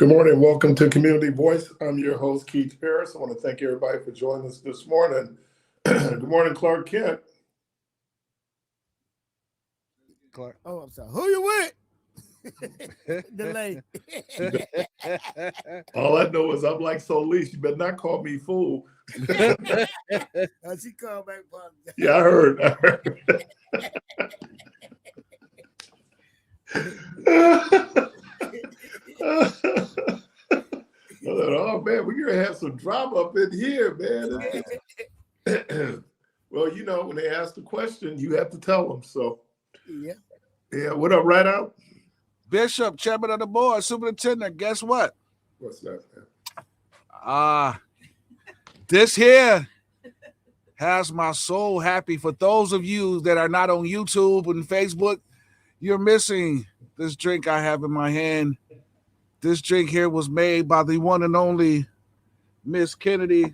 Good morning. Welcome to Community Voice. I'm your host, Keith Parris. I want to thank everybody for joining us this morning. Good morning, Clark Kent. Clark. Oh, I'm sorry. Who you with? Delay. All I know is I'm like Solis. You better not call me fool. She called back. Yeah, I heard. Oh man, we're gonna have some drama up in here, man. Well, you know, when they ask the question, you have to tell them. So, yeah. What up, right out? Bishop, chairman of the board, superintendent. Guess what? What's that, man? This here has my soul happy. For those of you that are not on YouTube and Facebook, you're missing this drink I have in my hand. This drink here was made by the one and only Miss Kennedy.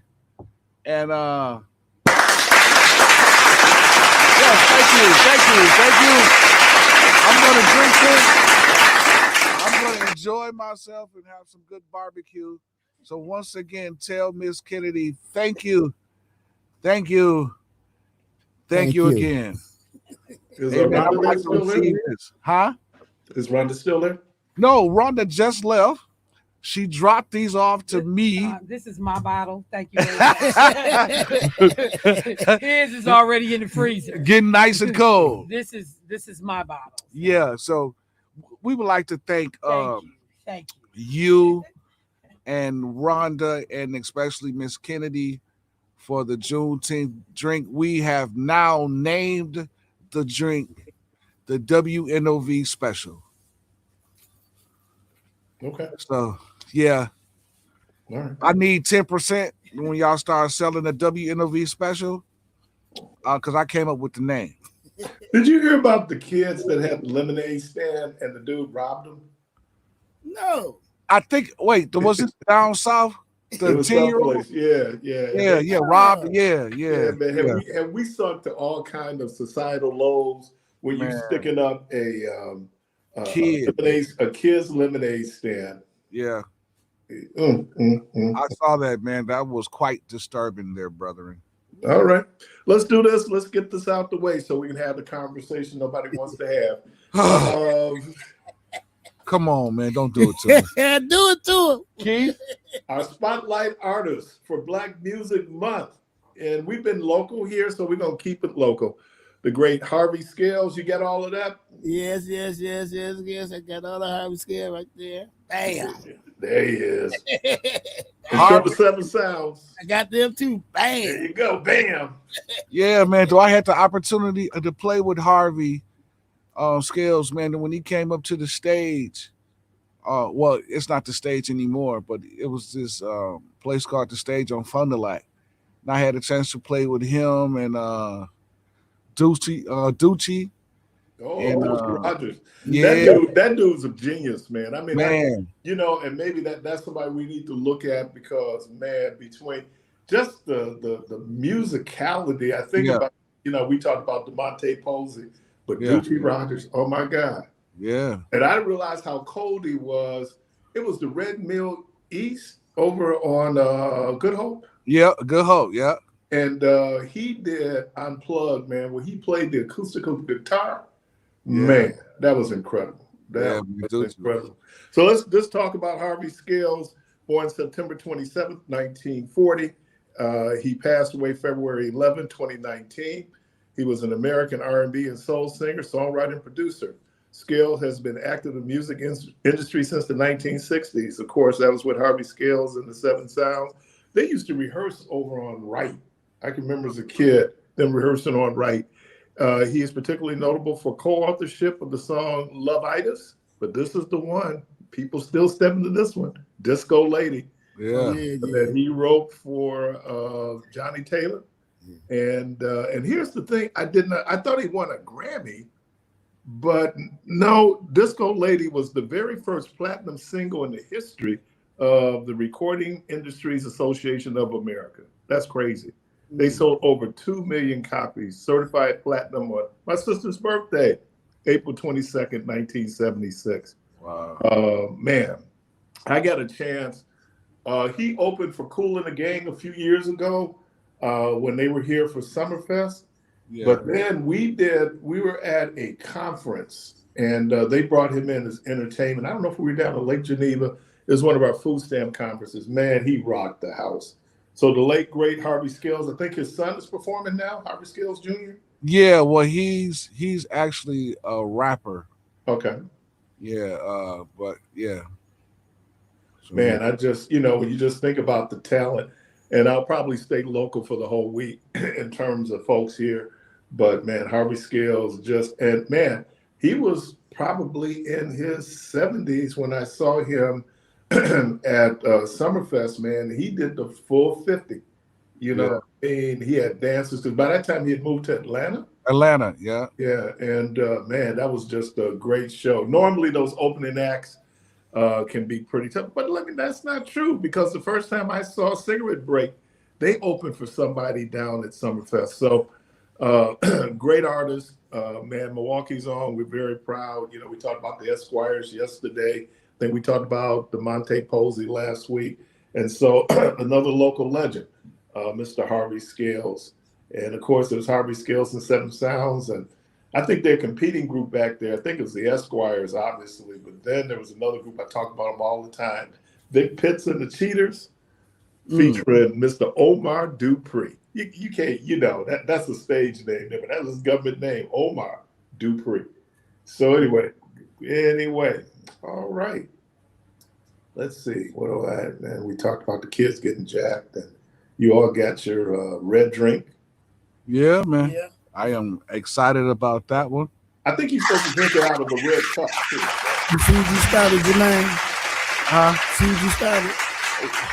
And yes, thank you. I'm gonna drink this. I'm gonna enjoy myself and have some good barbecue. So once again, tell Miss Kennedy, thank you again. Is Rhonda still there? Huh? Is Rhonda still there? No, Rhonda just left. She dropped these off to me. This is my bottle. Thank you very much. His is already in the freezer. Getting nice and cold. This is my bottle. Yeah, so we would like to thank Thank you and Rhonda and especially Miss Kennedy for the Juneteenth drink. We have now named the drink the WNOV special. Okay. So, yeah. All right. I need 10% when y'all start selling the WNOV special because I came up with the name. Did you hear about the kids that had the lemonade stand and the dude robbed them? No. I think, was it down south? The 10-year-old? Yeah. Robbed. Yeah, man. Have we sunk to all kind of societal lows when you're sticking up a kid's lemonade stand? Yeah. I saw that, man. That was quite disturbing there, brethren. All right. Let's do this. Let's get this out the way so we can have the conversation nobody wants to have. Come on, man. Don't do it to me. Do it to him. Keith? Our spotlight artist for Black Music Month. And we've been local here, so we're going to keep it local. The great Harvey Scales. You got all of that? Yes. I got all the Harvey Scales right there. Bam. There he is. Harvey 7 sounds. I got them too. Bam. There you go. Bam. Yeah, man. Do I had the opportunity to play with Harvey Scales, man? And when he came up to the stage, well, it's not the stage anymore, but it was this place called The Stage on Fond du Lac. And I had a chance to play with him and Ducci. Rogers. Yeah. That dude's a genius, man. I mean, man. And maybe that's somebody we need to look at because, man, between just the musicality, I think about, we talked about DeMonte Posey, but Ducci Rogers, oh my God. Yeah. And I realized how cold he was. It was the Red Mill East over on Good Hope. Yeah, Good Hope, yeah. And he did Unplugged, man, where he played the acoustical guitar. Yeah. Man, that was incredible. That was incredible. So let's talk about Harvey Scales, born September 27th, 1940. He passed away February 11, 2019. He was an American R&B and soul singer, songwriter, and producer. Scales has been active in the music industry since the 1960s. Of course, that was with Harvey Scales and the Seven Sounds. They used to rehearse over on Wright. I can remember as a kid them rehearsing on Wright. He is particularly notable for co-authorship of the song Love-itis, but this is the one. People still step into this one, Disco Lady. Yeah. That he wrote for Johnny Taylor. And here's the thing, I thought he won a Grammy, but no, Disco Lady was the very first platinum single in the history of the Recording Industries Association of America. That's crazy. They sold over 2 million copies, certified platinum on my sister's birthday, April 22nd, 1976. Wow. Man. I got a chance. He opened for Kool and the Gang a few years ago when they were here for Summerfest. Yeah. But then we were at a conference and they brought him in as entertainment. I don't know if we were down in Lake Geneva. It was one of our food stamp conferences. Man, he rocked the house. So the late, great Harvey Scales, I think his son is performing now, Harvey Scales Jr. Yeah, well, he's actually a rapper. Okay. Yeah, but yeah. So, man, I just, when you just think about the talent, and I'll probably stay local for the whole week in terms of folks here. But man, Harvey Scales and man, he was probably in his 70s when I saw him at Summerfest, man. He did the full 50, and he had dances because by that time he had moved to Atlanta. Yeah. Yeah, and man, that was just a great show. Normally those opening acts can be pretty tough, but that's not true because the first time I saw Cigarette Break, they opened for somebody down at Summerfest. So great artist, man. Milwaukee's on. We're very proud. We talked about the Esquires yesterday. I think we talked about DeMonte Posey last week. And so another local legend, Mr. Harvey Scales. And of course, there's Harvey Scales and Seven Sounds. And I think their competing group back there, I think it was the Esquires, obviously. But then there was another group, I talk about them all the time, Vic Pitts and the Cheaters, featuring Mr. Omar Dupree. You can't, that's a stage name, but that's his government name, Omar Dupree. So anyway, all right. Let's see. What do I have, man? We talked about the kids getting jacked, and you all got your red drink. Yeah, man. Yeah. I am excited about that one. I think you're supposed to drink it out of a red cup, too. You see what you started, Jermaine? See what you started?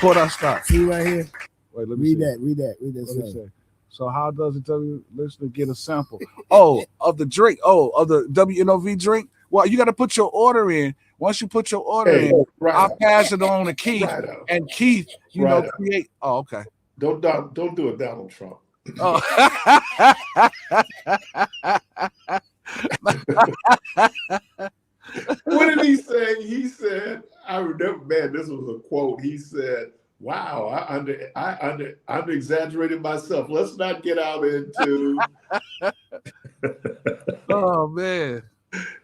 What I start? See right here. Wait, let me read that. So how does it tell you listener get a sample? Of the drink. Of the WNOV drink. Well, you got to put your order in. Once you put your order in, I'll pass it on to Keith, and Keith, create. Oh, okay. Don't do it, Donald Trump. Oh. What did he say? He said, I remember, man, this was a quote. He said, wow, I under exaggerated myself. Let's not get out into Oh man.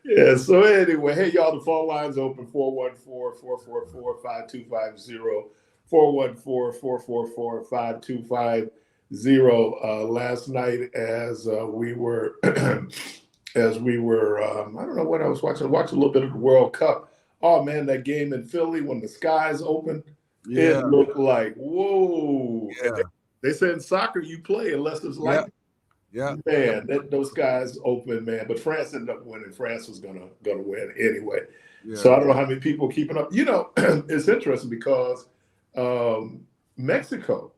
Yeah, so anyway, hey y'all, the phone line's open 414-444-5250. 414-444-5250. Last night as we were I don't know what I was watching. I watched a little bit of the World Cup. Oh man, that game in Philly when the skies opened, it looked like whoa. Yeah. They said in soccer you play unless it's like man, those guys open, man. But France ended up winning. France was gonna win anyway. Yeah. So I don't know how many people are keeping up. It's interesting because Mexico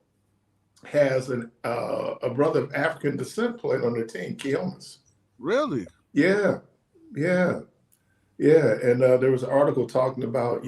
has a brother of African descent playing on their team, Yannis. Really? Yeah. And there was an article talking about,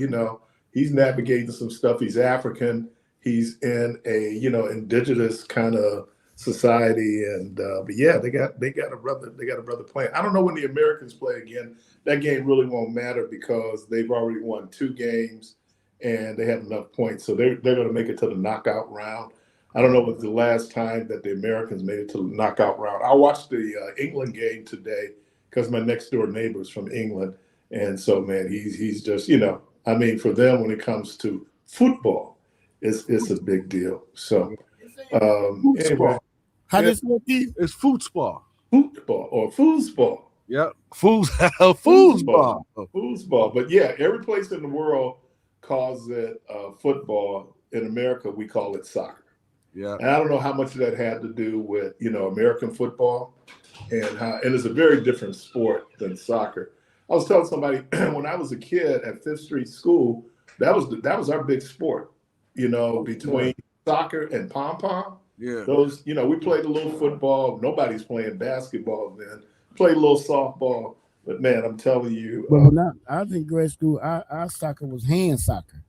he's navigating some stuff. He's African. He's in a, indigenous kind of society. And but yeah, they got a brother playing. I don't know when the Americans play again. That game really won't matter because they've already won 2 games and they have enough points. So they're going to make it to the knockout round. I don't know if it's the last time that the Americans made it to the knockout round. I watched the England game today because my next door neighbor is from England. And so, man, he's just, for them, when it comes to football, it's a big deal. So, anyway. How does it be? It's foosball. Football or foosball. Yep. Foosball. Foosball. But yeah, every place in the world calls it football. In America, we call it soccer. Yeah. And I don't know how much of that had to do with, American football and it's a very different sport than soccer. I was telling somebody when I was a kid at Fifth Street School, that was our big sport, between soccer and pom-pom. Yeah. Those, we played a little football. Nobody's playing basketball then. Played a little softball. But man, I'm telling you. I was in grade school. Our soccer was hand soccer.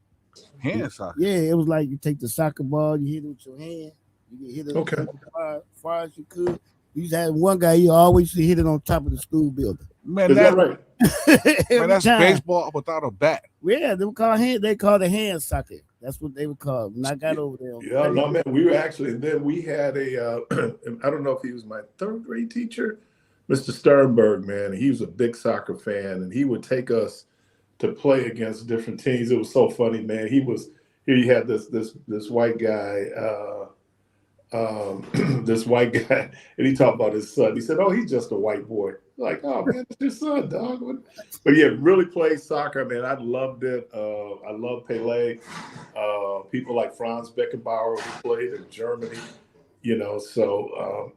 Hand soccer? Yeah, it was like you take the soccer ball, you hit it with your hand. You can hit it as far as you could. You used to have one guy, he always used to hit it on top of the school building. Man, Is that right? Man, that's time. baseball without a bat. Yeah, they call the hand soccer. That's what they would call it. When I got over there. Yeah, no, man, we were actually, and then we had a, I don't know if he was my third grade teacher, Mr. Sternberg, man. He was a big soccer fan, and he would take us to play against different teams. It was so funny, man. He had this white guy, this white guy, and he talked about his son. He said, "Oh, he's just a white boy." Like, oh man, it's your son, dog. But yeah, really played soccer, man. I loved it. I love Pele. People like Franz Beckenbauer who played in Germany, so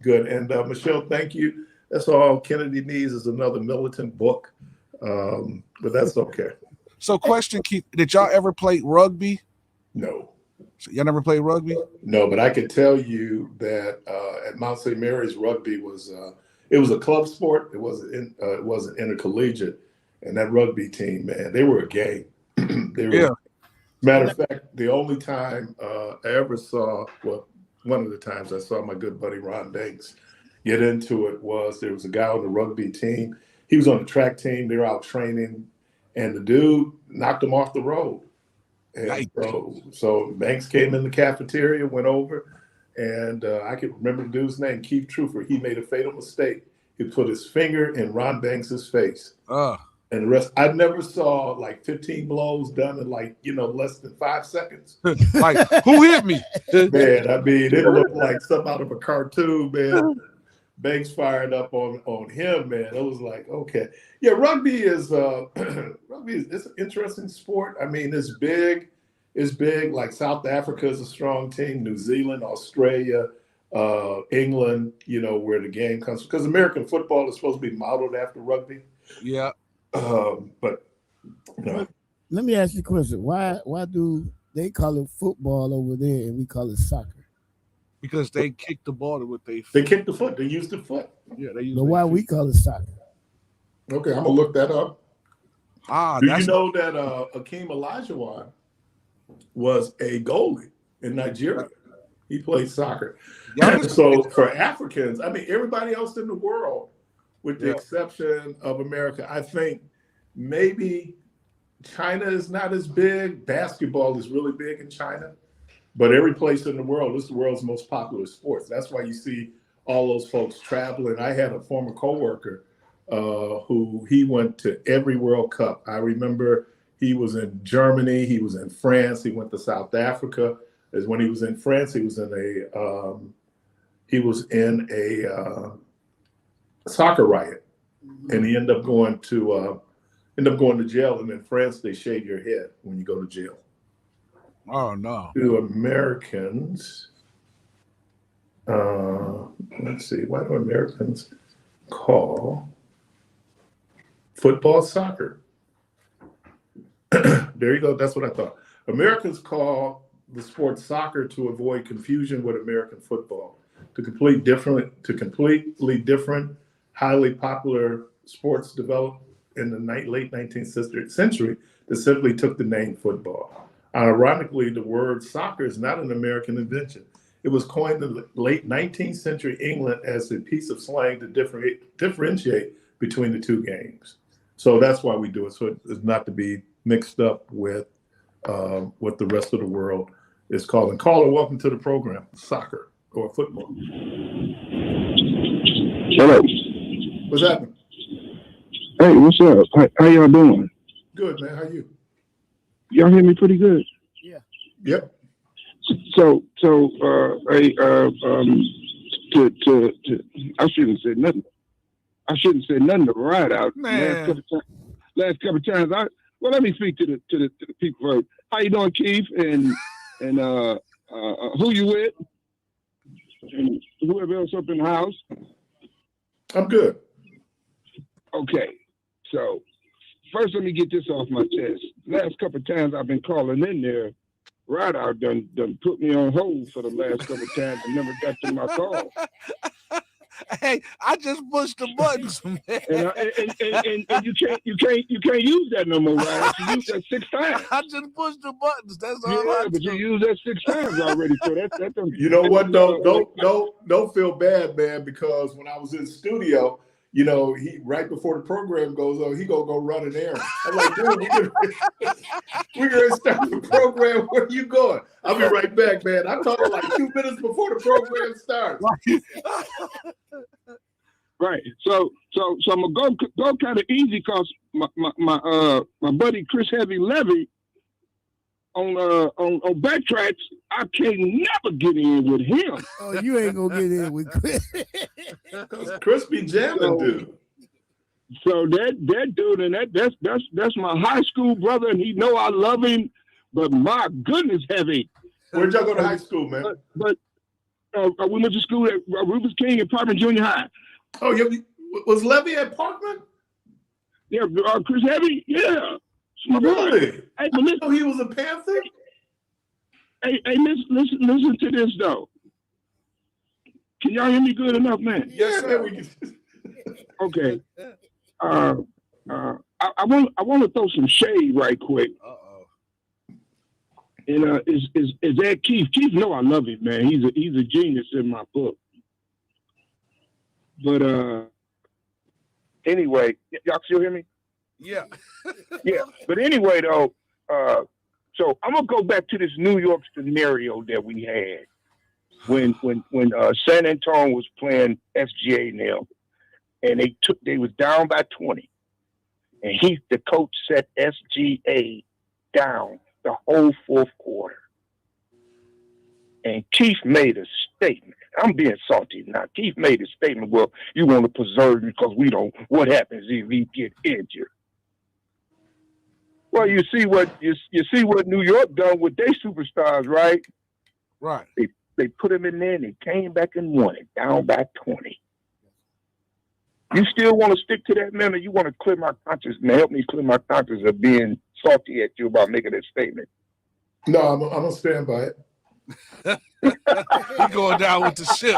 good. And Michelle, thank you. That's all Kennedy needs is another militant book. But that's okay. So question, Keith, did y'all ever play rugby? No. So y'all never played rugby? No, but I can tell you that at Mount St. Mary's, rugby was it was a club sport. It wasn't intercollegiate, and that rugby team, man, they were a game. Matter of fact, the only time I ever saw, well, one of the times I saw my good buddy Ron Banks get into it was there was a guy on the rugby team. He was on the track team. They were out training, and the dude knocked him off the road. And so Banks came in the cafeteria, went over, and I can remember the dude's name, Keith Trooper. He made a fatal mistake. He put his finger in Ron Banks's face. And the rest, I never saw like 15 blows done in less than 5 seconds. Like, who hit me? Man, I mean, it looked like something out of a cartoon, man. Banks fired up on him, man. It was like, okay. Yeah, rugby is it's an interesting sport. I mean, it's big. It's big. Like South Africa is a strong team. New Zealand, Australia, England, where the game comes from. Because American football is supposed to be modeled after rugby. Yeah. But let me ask you a question. Why do they call it football over there and we call it soccer? Because they kick the ball with their foot. They kick the foot. They use the foot. Yeah, they use. But why we call it soccer? Okay, I'm gonna look that up. Do you know that Akeem Olajuwon was a goalie in Nigeria? He played soccer. So for Africans, I mean, everybody else in the world, with the exception of America, I think maybe China is not as big. Basketball is really big in China. But every place in the world, this is the world's most popular sports. That's why you see all those folks traveling. I had a former coworker who he went to every World Cup. I remember he was in Germany, he was in France, he went to South Africa. As when he was in France, he was in a soccer riot, and he ended up going to jail. And in France, they shave your head when you go to jail. Oh no! To Americans, let's see. Why do Americans call football soccer? There you go. That's what I thought. Americans call the sport soccer to avoid confusion with American football. To completely different, highly popular sports developed in the late 19th century that simply took the name football. Ironically, the word soccer is not an American invention. It was coined in the late 19th century England as a piece of slang to differentiate between the two games. So that's why we do it. So it's not to be mixed up with what the rest of the world is calling. Caller, welcome to the program. Soccer or football. Hello. What's happening? Hey, what's up? How y'all doing? Good, man. How you? Y'all hear me pretty good? Yeah. Yep. So, I shouldn't say nothing. I shouldn't say nothing to ride out. Man. Last couple of times, let me speak to the people first. How you doing, Keith? And who you with? And whoever else up in the house. I'm good. Okay. So, first, let me get this off my chest. Last couple of times I've been calling in there, right out done put me on hold for the last couple of times and never got to my call. Hey, I just pushed the buttons, man. And you can't use that no more, right? You used that 6 times. I just pushed the buttons. That's all I but do. you used that 6 times already. So that You know what? Don't feel bad, man, because when I was in studio, you know, he right before the program goes on, he gonna go run an errand. I'm like, dude, we're gonna start the program. Where you going? I'll be right back, man. I'm talking like 2 minutes before the program starts. Right. So I'm gonna go kind of easy because my buddy Chris Heavy Levy on backtracks, I can't never get in with him. Oh, you ain't gonna get in with Chris. Chris be jamming, dude. So that dude, and that's my high school brother, and he know I love him. But my goodness, Heavy. Where'd y'all go to high school, man? But we went to school at Rufus King and Parkman Junior High. Oh, was Levy at Parkman? Yeah, Chris Heavy. Yeah. My really? Boy. Hey, but listen, he was a Panther? Hey, listen to this though. Can y'all hear me good enough, man? Yes, man. We can. Okay. I want to throw some shade right quick. And is that Keith? Keith, know I love him, man. He's a genius in my book. But anyway, y'all still hear me? Yeah. Yeah. But anyway, though, so I'm gonna go back to this New York scenario that we had when San Antonio was playing SGA now, and they was down by 20, and the coach set SGA down the whole fourth quarter, and Keith made a statement. I'm being salty now. Keith made a statement. Well, you want to preserve because we don't. What happens if we get injured? Well, you see what New York done with their superstars, right? Right. They put them in there and they came back and won it, down by 20. You still want to stick to that, man, or you want to clear my conscience and help me clear my conscience of being salty at you about making that statement? No, I'm gonna stand by it. He going down with the ship.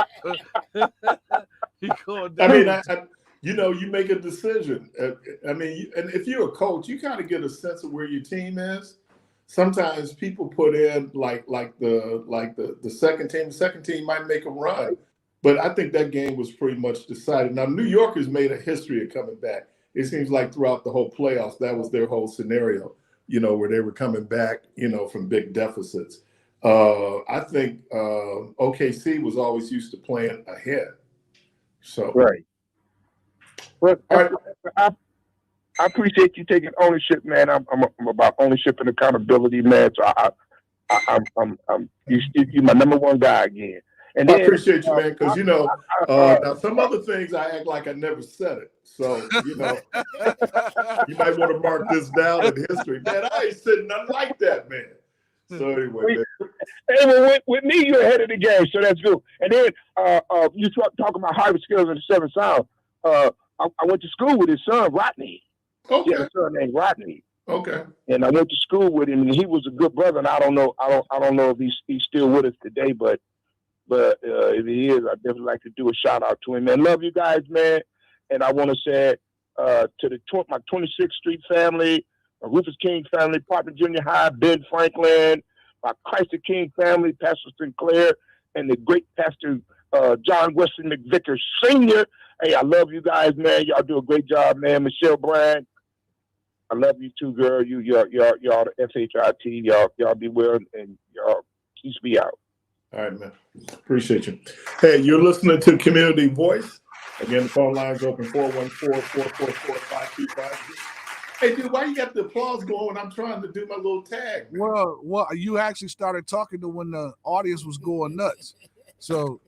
He going down. I mean, you make a decision. I mean, and if you're a coach, you kind of get a sense of where your team is. Sometimes people put in like the second team. The second team might make a run, but I think that game was pretty much decided. Now, New York has made a history of coming back. It seems like throughout the whole playoffs, that was their whole scenario. Where they were coming back, from big deficits. I think OKC was always used to playing ahead. So right. Well, I appreciate you taking ownership, man. I'm about ownership and accountability, man. So you're my number one guy again. And I appreciate you, man, because now some other things I act like I never said it. So you might want to mark this down in history, man. I ain't said nothing like that, man. So anyway, hey, well, with me, you're ahead of the game, so that's good. And then you talking about Harvey Scales in the Seven Sound. I went to school with his son, Rodney. Okay. He had a son named Rodney. Okay. And I went to school with him, and he was a good brother. And I don't know if he's still with us today, but if he is, I'd definitely like to do a shout out to him. Man, love you guys, man. And I want to say to my 26th Street family, my Rufus King family, Parkman Junior High, Ben Franklin, my Christ the King family, Pastor Sinclair, and the great Pastor John Wesley McVicker Sr. Hey, I love you guys, man. Y'all do a great job, man. Michelle Bryan, I love you too, girl. Y'all the SHIT. Y'all be well, and y'all keep me out. All right, man. Appreciate you. Hey, you're listening to Community Voice. Again, the phone line's open 414-444-5252. Hey, dude, why you got the applause going when I'm trying to do my little tag? Man? Well, you actually started talking to when the audience was going nuts. So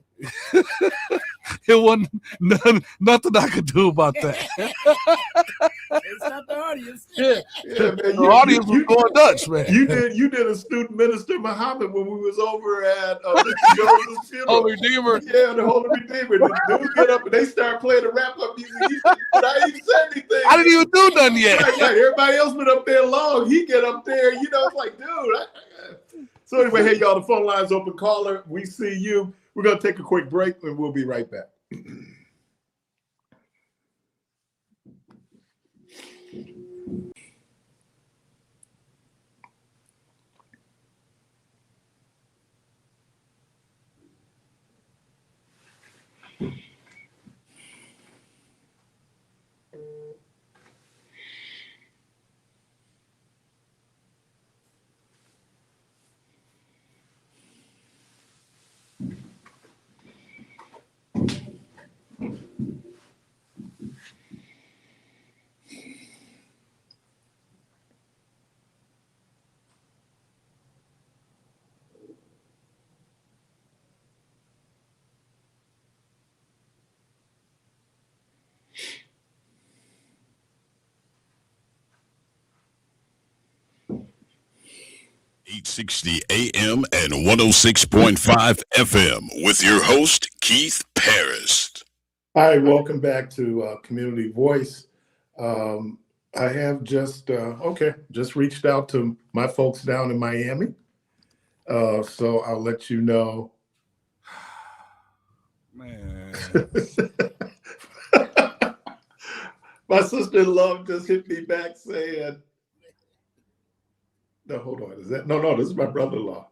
it wasn't nothing I could do about that. It's not the audience. Yeah, man. The audience was going nuts, man. You did a student minister Muhammad when we was over at Joseph's funeral. Holy Redeemer. Yeah, the Holy Redeemer. The dude get up and they start playing the wrap up music. But I didn't even say anything. I didn't even do nothing yet. Right. Everybody else been up there long. He get up there, it's like, dude. So anyway, hey, y'all, the phone line's open. Caller, we see you. We're going to take a quick break, and we'll be right back. 860 AM and 106.5 FM with your host, Keith Parris. All right, welcome back to Community Voice. I have just reached out to my folks down in Miami. So I'll let you know. Man. My sister-in-law just hit me back saying, no, hold on. Is that? No, this is my brother-in-law.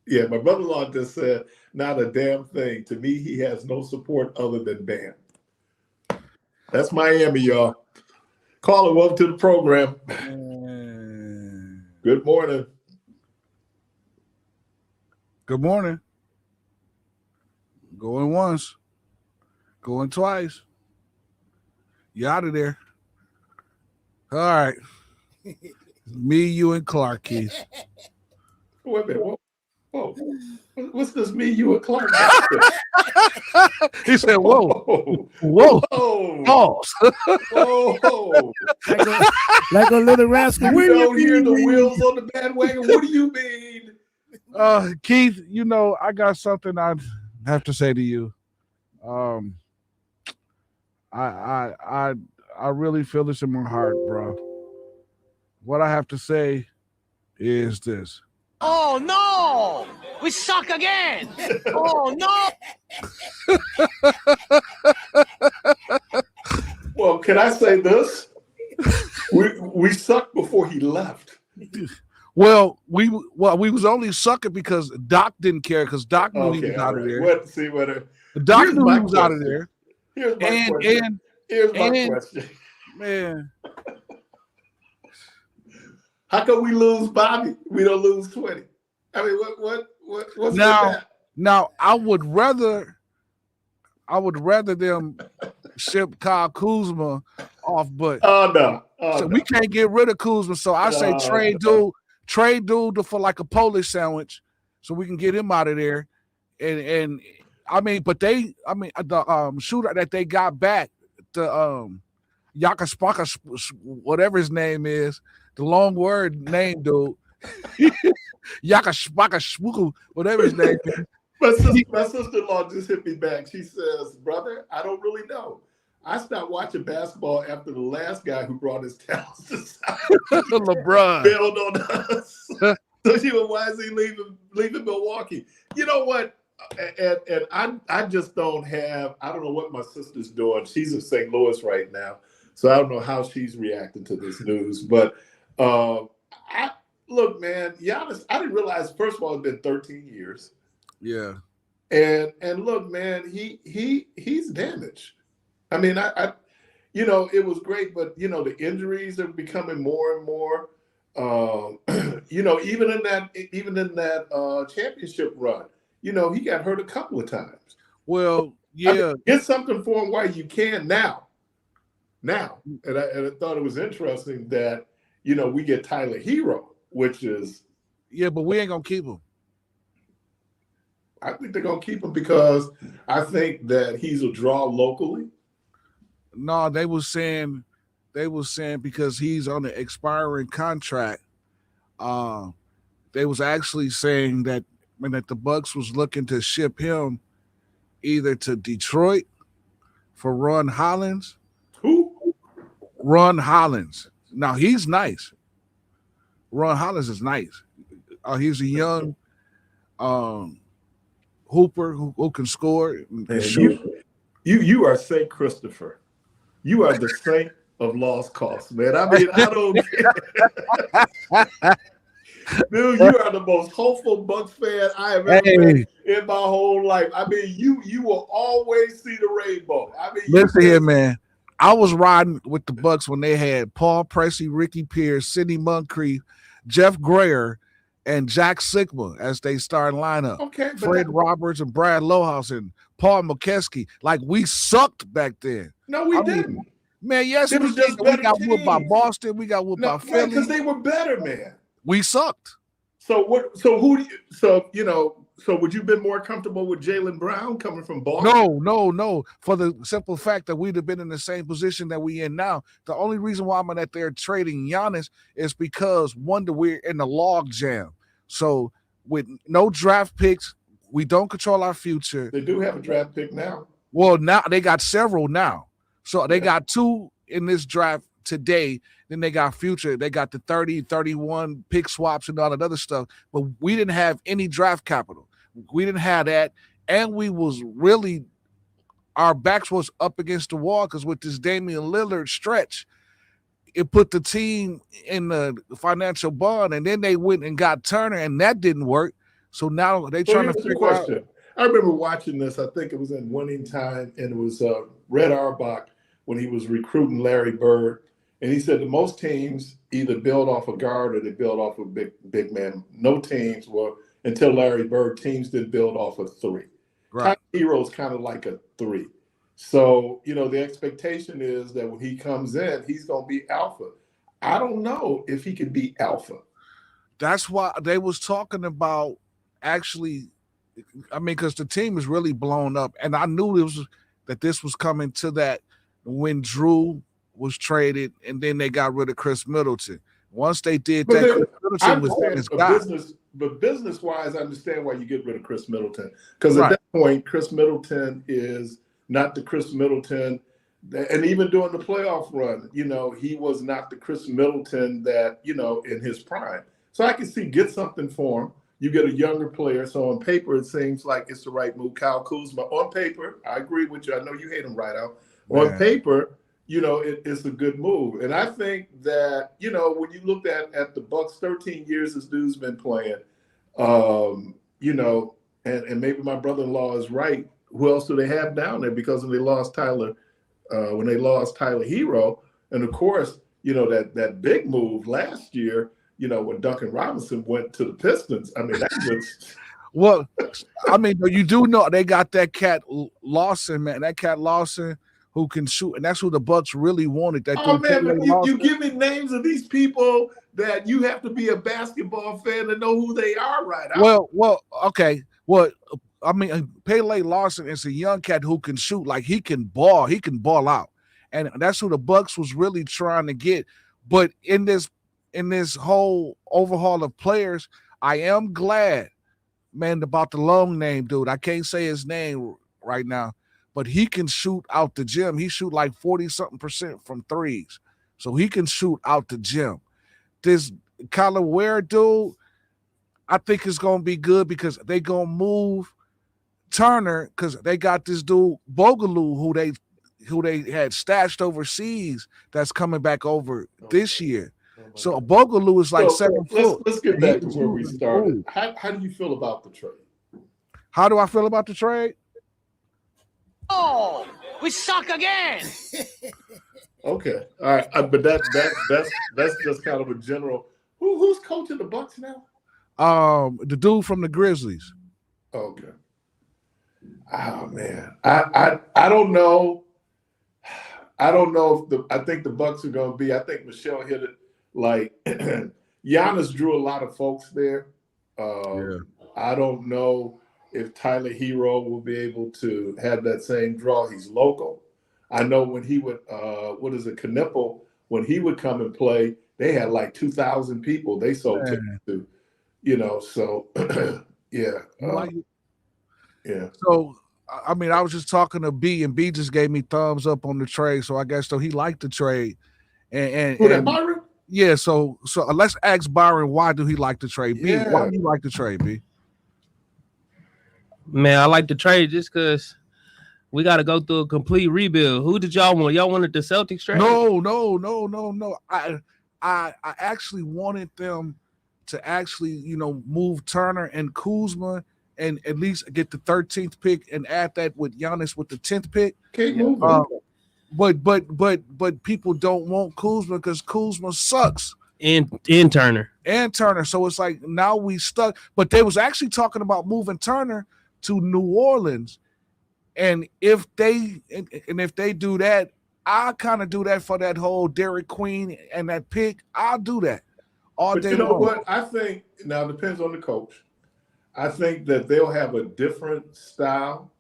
Yeah, my brother-in-law just said, not a damn thing. To me, he has no support other than Bam. That's Miami, y'all. Caller, welcome to the program. Good morning. Good morning. Going once. Going twice. You out of there. All right. Me, you, and Clark, Keith. Wait a minute. Whoa. What's this me, you, and Clark? He said, whoa. Pause. Whoa. Like a little rascal. You don't hear the wheels on the bandwagon. What do you mean? Keith, you know, I got something I have to say to you. I really feel this in my heart, bro. What I have to say is this. Oh no! We suck again! Oh no! Well, can I say this? We sucked before he left. Well, we was only sucking because Doc didn't care because Doc knew he was out of there. Doc knew he was out of there. Here's my question. Here's my question. Man. How come we lose Bobby? We don't lose 20. I mean, what's that? Now, I would rather them ship Kyle Kuzma off, but we can't get rid of Kuzma. So I say trade dude for like a Polish sandwich, so we can get him out of there. And I mean, the shooter that they got back, the Yakaspaka, whatever his name is. The long word name, dude. Yakaspaka, whatever his name is. My sister-in-law just hit me back. She says, brother, I don't really know. I stopped watching basketball after the last guy who brought his talents to South LeBron bailed on us. So she was, why is he leaving Milwaukee? You know what? And I just don't know what my sister's doing. She's in St. Louis right now. So I don't know how she's reacting to this news. But look, man, Yannis, I didn't realize, first of all, it's been 13 years. Yeah. And look, man, he's damaged. I mean, I it was great, but the injuries are becoming more and more. Even in that championship run, he got hurt a couple of times. Well, yeah. I mean, get something for him while you can now. And I thought it was interesting that we get Tyler Hero, which is but we ain't gonna keep him. I think they're gonna keep him because I think that he's a draw locally. No, they was saying because he's on an expiring contract. They was actually saying that the Bucks was looking to ship him either to Detroit for Ron Hollins. Who? Ron Hollins. Now he's nice. Ron Hollins is nice. He's a young hooper who can score. Man, you are St. Christopher. You are the saint of lost cause, man. I mean, I don't care. Dude, you are the most hopeful Bucks fan I have ever met in my whole life. I mean, you will always see the rainbow. I mean, listen here, man. I was riding with the Bucks when they had Paul Pressey, Ricky Pierce, Sidney Moncrief, Jeff Grayer, and Jack Sigma as they starting lineup. Okay, Fred Roberts and Brad Lohaus and Paul McKeskey. Like, we sucked back then. No, we didn't. Man, yes, it was just we got whooped by Boston. We got whooped by Philly. Because they were better, man. We sucked. So what? So would you been more comfortable with Jaylen Brown coming from Boston? No. For the simple fact that we'd have been in the same position that we in now. The only reason why I'm at there trading Yannis is because we're in the log jam. So with no draft picks, we don't control our future. They do have a draft pick now. Well, now they got several now. So they got 2 in this draft today. Then they got future. They got the 30, 31 pick swaps and all that other stuff. But we didn't have any draft capital. We didn't have that. And we was really, our backs was up against the wall because with this Damian Lillard stretch, it put the team in the financial bond. And then they went and got Turner, and that didn't work. So now they trying to figure out. I remember watching this. I think it was in Winning Time, and it was Red Auerbach when he was recruiting Larry Bird. And he said that most teams either build off a guard or they build off a big man. No teams were, until Larry Bird, teams didn't build off a 3. Right. Hero's kind of like a 3. So, the expectation is that when he comes in, he's going to be alpha. I don't know if he could be alpha. That's why they was talking about actually, because the team is really blown up. And I knew that this was coming to that when Drew was traded and then they got rid of Chris Middleton. Once they did that, Chris Middleton was his guy. But business-wise, I understand why you get rid of Chris Middleton. Because at that point, Chris Middleton is not the Chris Middleton. And even during the playoff run, he was not the Chris Middleton that, in his prime. So I can see get something for him. You get a younger player. So on paper, it seems like it's the right move. Kyle Kuzma, on paper, I agree with you. I know you hate him right out. On paper, it's a good move. And I think that, when you looked at the Bucks, 13 years this dude's been playing, and maybe my brother-in-law is right. Who else do they have down there? Because when they lost Tyler Hero, and of course, that big move last year, when Duncan Robinson went to the Pistons. I mean, that was. Well, you do know they got that cat Lawson, man. That cat Lawson who can shoot, and that's who the Bucks really wanted. But you give me names of these people that you have to be a basketball fan to know who they are, right? Well, okay. Well, Pele Lawson is a young cat who can shoot. Like, he can ball out, and that's who the Bucks was really trying to get. But in this whole overhaul of players, I am glad, man, about the long name dude. I can't say his name right now, but he can shoot out the gym. He shoot like 40-something% from threes. So he can shoot out the gym. This Kyler Ware dude, I think it's going to be good because they going to move Turner because they got this dude Bogaloo who they had stashed overseas that's coming back over this year. So Bogaloo is like 7 foot. Let's get back to where we started. How do you feel about the trade? How do I feel about the trade? Oh, we suck again. Okay, all right, but that's just kind of a general. Who's coaching the Bucks now? The dude from the Grizzlies. Okay. Oh man, I don't know. I don't know if I think the Bucks are going to be. I think Michelle hit it. Like Yannis drew a lot of folks there. I don't know if Tyler Hero will be able to have that same draw. He's local. I know when he would, Knipple, when he would come and play, they had like 2,000 people they sold tickets to, so yeah. Yeah. So, I was just talking to B, and B just gave me thumbs up on the trade. So I guess he liked the trade. And Byron? Yeah, so let's ask Byron, why do he like the trade? B, why do you like the trade, B? Man, I like the trade just because we got to go through a complete rebuild. Who did y'all want? Y'all wanted the Celtics trade? No. I actually wanted them to actually, move Turner and Kuzma and at least get the 13th pick and add that with Giannis with the 10th pick. Can't move him. But people don't want Kuzma because Kuzma sucks. And Turner. And Turner. So it's like now we stuck. But they was actually talking about moving Turner to New Orleans. And if they do that, I kind of do that for that whole Derek Queen and that pick. I'll do that all day long. You know what? I think now it depends on the coach. I think that they'll have a different style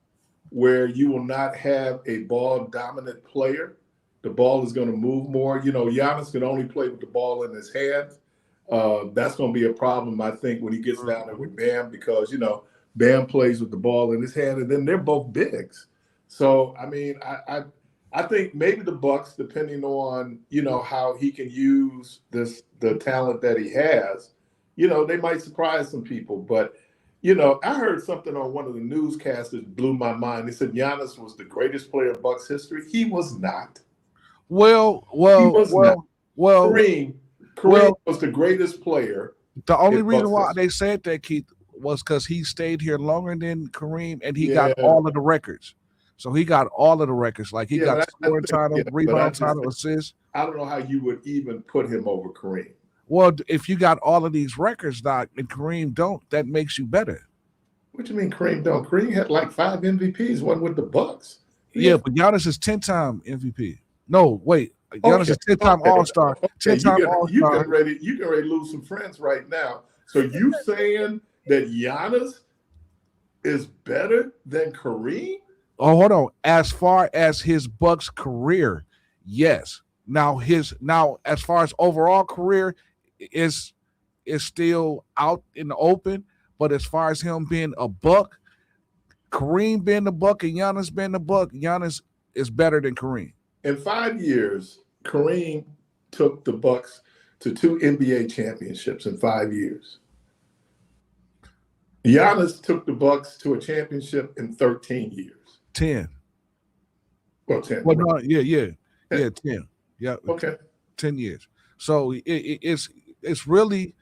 where you will not have a ball dominant player. The ball is going to move more. Giannis can only play with the ball in his hands. That's going to be a problem, I think, when he gets down there with Bam, because, Bam plays with the ball in his hand, and then they're both bigs. So, I mean, I think maybe the Bucks, depending on, how he can use the talent that he has, they might surprise some people. But, I heard something on one of the newscasts that blew my mind. They said Giannis was the greatest player in Bucks history. He was not. Well, Kareem was the greatest player. The only reason why they said that, Keith, was because he stayed here longer than Kareem, and he got all of the records. So he got all of the records. Like he got scoring title, rebound title, assists. I don't know how you would even put him over Kareem. Well, if you got all of these records, Doc, and Kareem don't, that makes you better. What do you mean Kareem don't? Kareem had like 5 MVPs, one with the Bucks. Yeah, but Giannis is 10-time MVP. No, wait. Giannis is 10-time All-Star. 10-time All-Star. You can ready lose some friends right now. So you saying that Giannis is better than Kareem? Oh, hold on. As far as his Bucks career, yes. Now as far as overall career is still out in the open, but as far as him being a Buck, Kareem being the Buck and Giannis being the Buck, Giannis is better than Kareem. In 5 years, Kareem took the Bucks to 2 NBA championships in 5 years. Giannis took the Bucks to a championship in 13 years. 10. Well, 10. Well, no, yeah, 10. Yeah. Okay. 10 years. So it's really,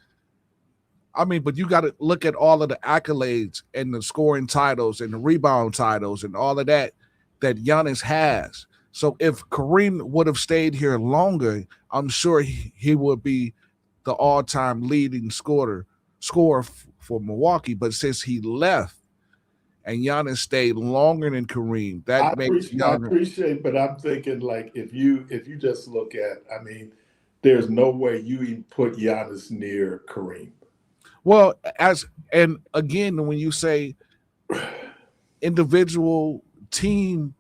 I mean, but you got to look at all of the accolades and the scoring titles and the rebound titles and all of that Giannis has. So if Kareem would have stayed here longer, I'm sure he would be the all-time leading scorer for Milwaukee. But since he left and Giannis stayed longer than Kareem, I appreciate, but I'm thinking like if you just look at, I mean, there's no way you even put Giannis near Kareem. Well, and again, when you say individual team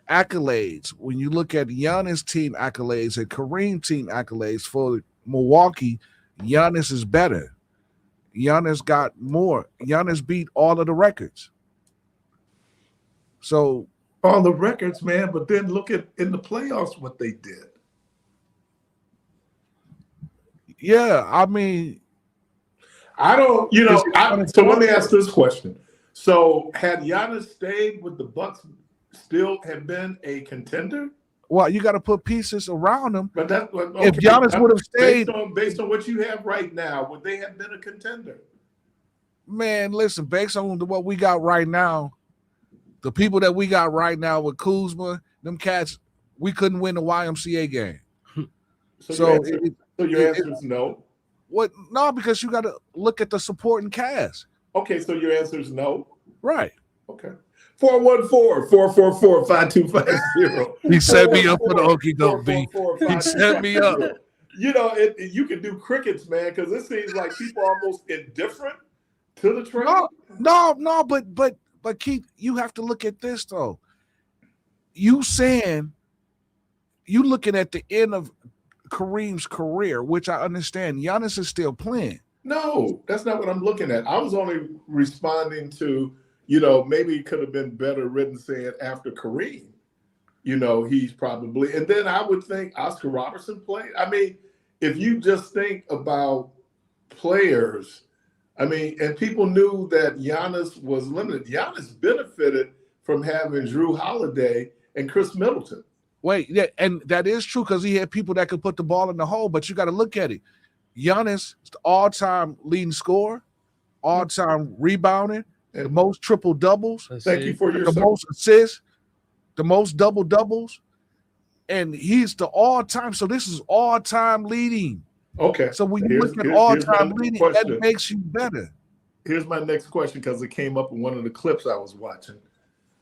accolades, when you look at Giannis team accolades and Kareem team accolades for Milwaukee, Giannis is better. Giannis got more. Giannis beat all of the records. So all the records, man, but then look at in the playoffs what they did. Yeah, I mean, I don't, so let me ask this question. So had Giannis stayed with the Bucks, still have been a contender? Well, you got to put pieces around him. But that's okay. If Giannis would have stayed, based on what you have right now, would they have been a contender? Man, listen, based on what we got right now, the people that we got right now with Kuzma, them cats, we couldn't win the YMCA game. So your answer is no. What? No, because you got to look at the supporting cast. Okay, so your answer is no. Right. Okay. 414-444-5250. He set me up for the Okie Doke beat. He set me up. You can do crickets, man, because it seems like people are almost indifferent to the trade. No, but Keith, you have to look at this though. You looking at the end of Kareem's career, which I understand. Giannis is still playing. No, that's not what I'm looking at. I was only responding to, maybe it could have been better written saying after Kareem, he's probably, and then I would think Oscar Robertson played. I mean, if you just think about players, I mean, and people knew that Giannis was limited. Giannis benefited from having Drew Holiday and Chris Middleton. Wait, yeah, and that is true because he had people that could put the ball in the hole, but you got to look at it. Yannis is the all-time leading scorer, all-time rebounding, the most triple doubles. Thank you for your the most assists, the most double doubles, and he's the all-time. So this is all-time leading. Okay. So when you look at all-time leading, that makes you better. Here's my next question because it came up in one of the clips I was watching.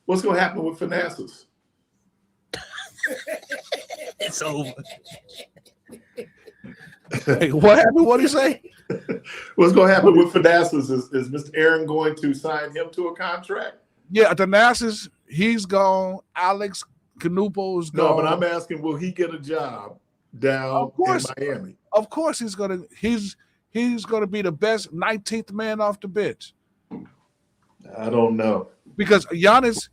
What's going to happen with Finances? It's over. Hey, what happened? What did he say? What's going to happen with Finances? Is Mr. Aaron going to sign him to a contract? Yeah, Thanasis, he's gone. Alex Canupo is gone. No, but I'm asking, will he get a job down in Miami? Of course, he's gonna be the best 19th man off the bench. I don't know, because Yannis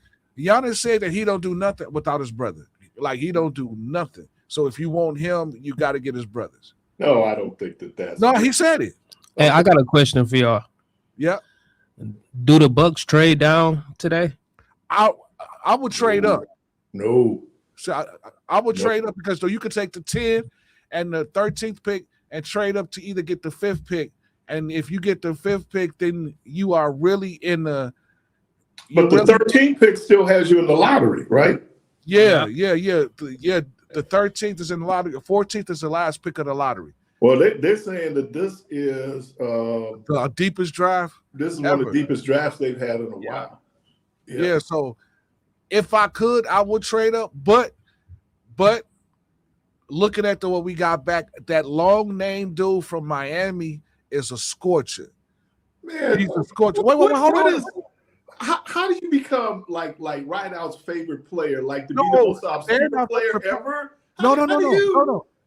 said that he don't do nothing without his brother. Like he don't do nothing. So if you want him, you got to get his brothers. No, I don't think that's. No, he said it. Hey, I got a question for y'all. Yeah. Do the Bucks trade down today? I would trade up. No. So I would trade up because you could take the 10 and the 13th pick and trade up to either get the 5th pick. And if you get the 5th pick, then you are really in the. But the 13th pick still has you in the lottery, right? Yeah. The 13th is in the lottery. The 14th is the last pick of the lottery. Well, they're saying that this is the deepest draft. This is one of the deepest drafts they've had in a while. Yeah. So if I could, I would trade up. But looking at what we got back, that long name dude from Miami is a scorcher. Man, he's a scorcher. Wait, hold on. How do you become like Rideout's favorite player? Like to be the most obscure player ever?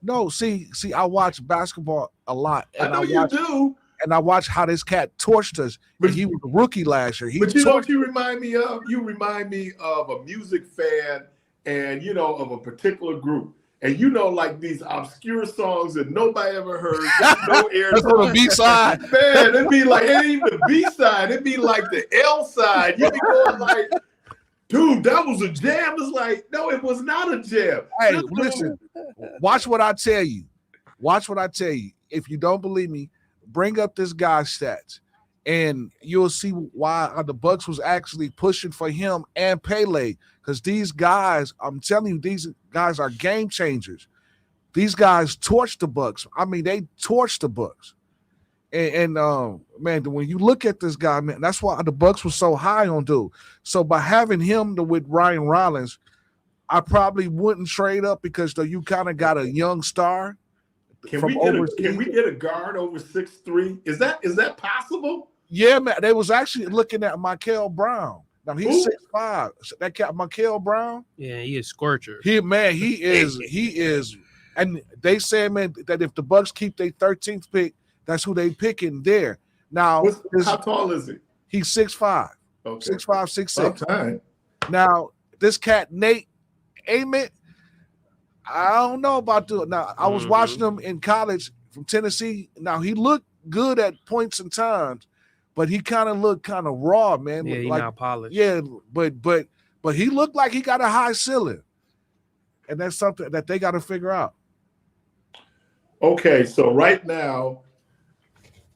No. See, I watch basketball a lot. And I know you do. And I watch how this cat torched us. But he was a rookie last year. But you know what you remind me of? You remind me of a music fan and, of a particular group. And like these obscure songs that nobody ever heard. No air. That's on the B-side. Man, it'd be like, it ain't even the B-side. It'd be like the L side. You'd be going like, dude, that was a jam. It's like, no, it was not a jam. Hey, listen, watch what I tell you. If you don't believe me, bring up this guy's stats. And you'll see why the Bucks was actually pushing for him and Pele. Because these guys, I'm telling you, these guys are game changers. These guys torched the Bucks. I mean, they torched the Bucks. And man, when you look at this guy, man, that's why the Bucks were so high on dude. So by having him with Ryan Rollins, I probably wouldn't trade up because you kind of got a young star. Can we get a guard over 6'3"? Is that possible? Yeah, man. They was actually looking at Michael Brown. Now he's 6'5". That cat, Michael Brown. Yeah, he is scorcher. He is. And they said, man, that if the Bucks keep their 13th pick, that's who they picking there. Now, how tall is he? He's 6'5". Okay. 6'5", 6'6". Time. Now, this cat Nate Ament, I don't know about doing. Now, I was watching him in college from Tennessee. Now he looked good at points and times, but he kind of looked kind of raw, man. Yeah, he's not polished. Yeah, but he looked like he got a high ceiling, and that's something that they got to figure out. Okay, so right now,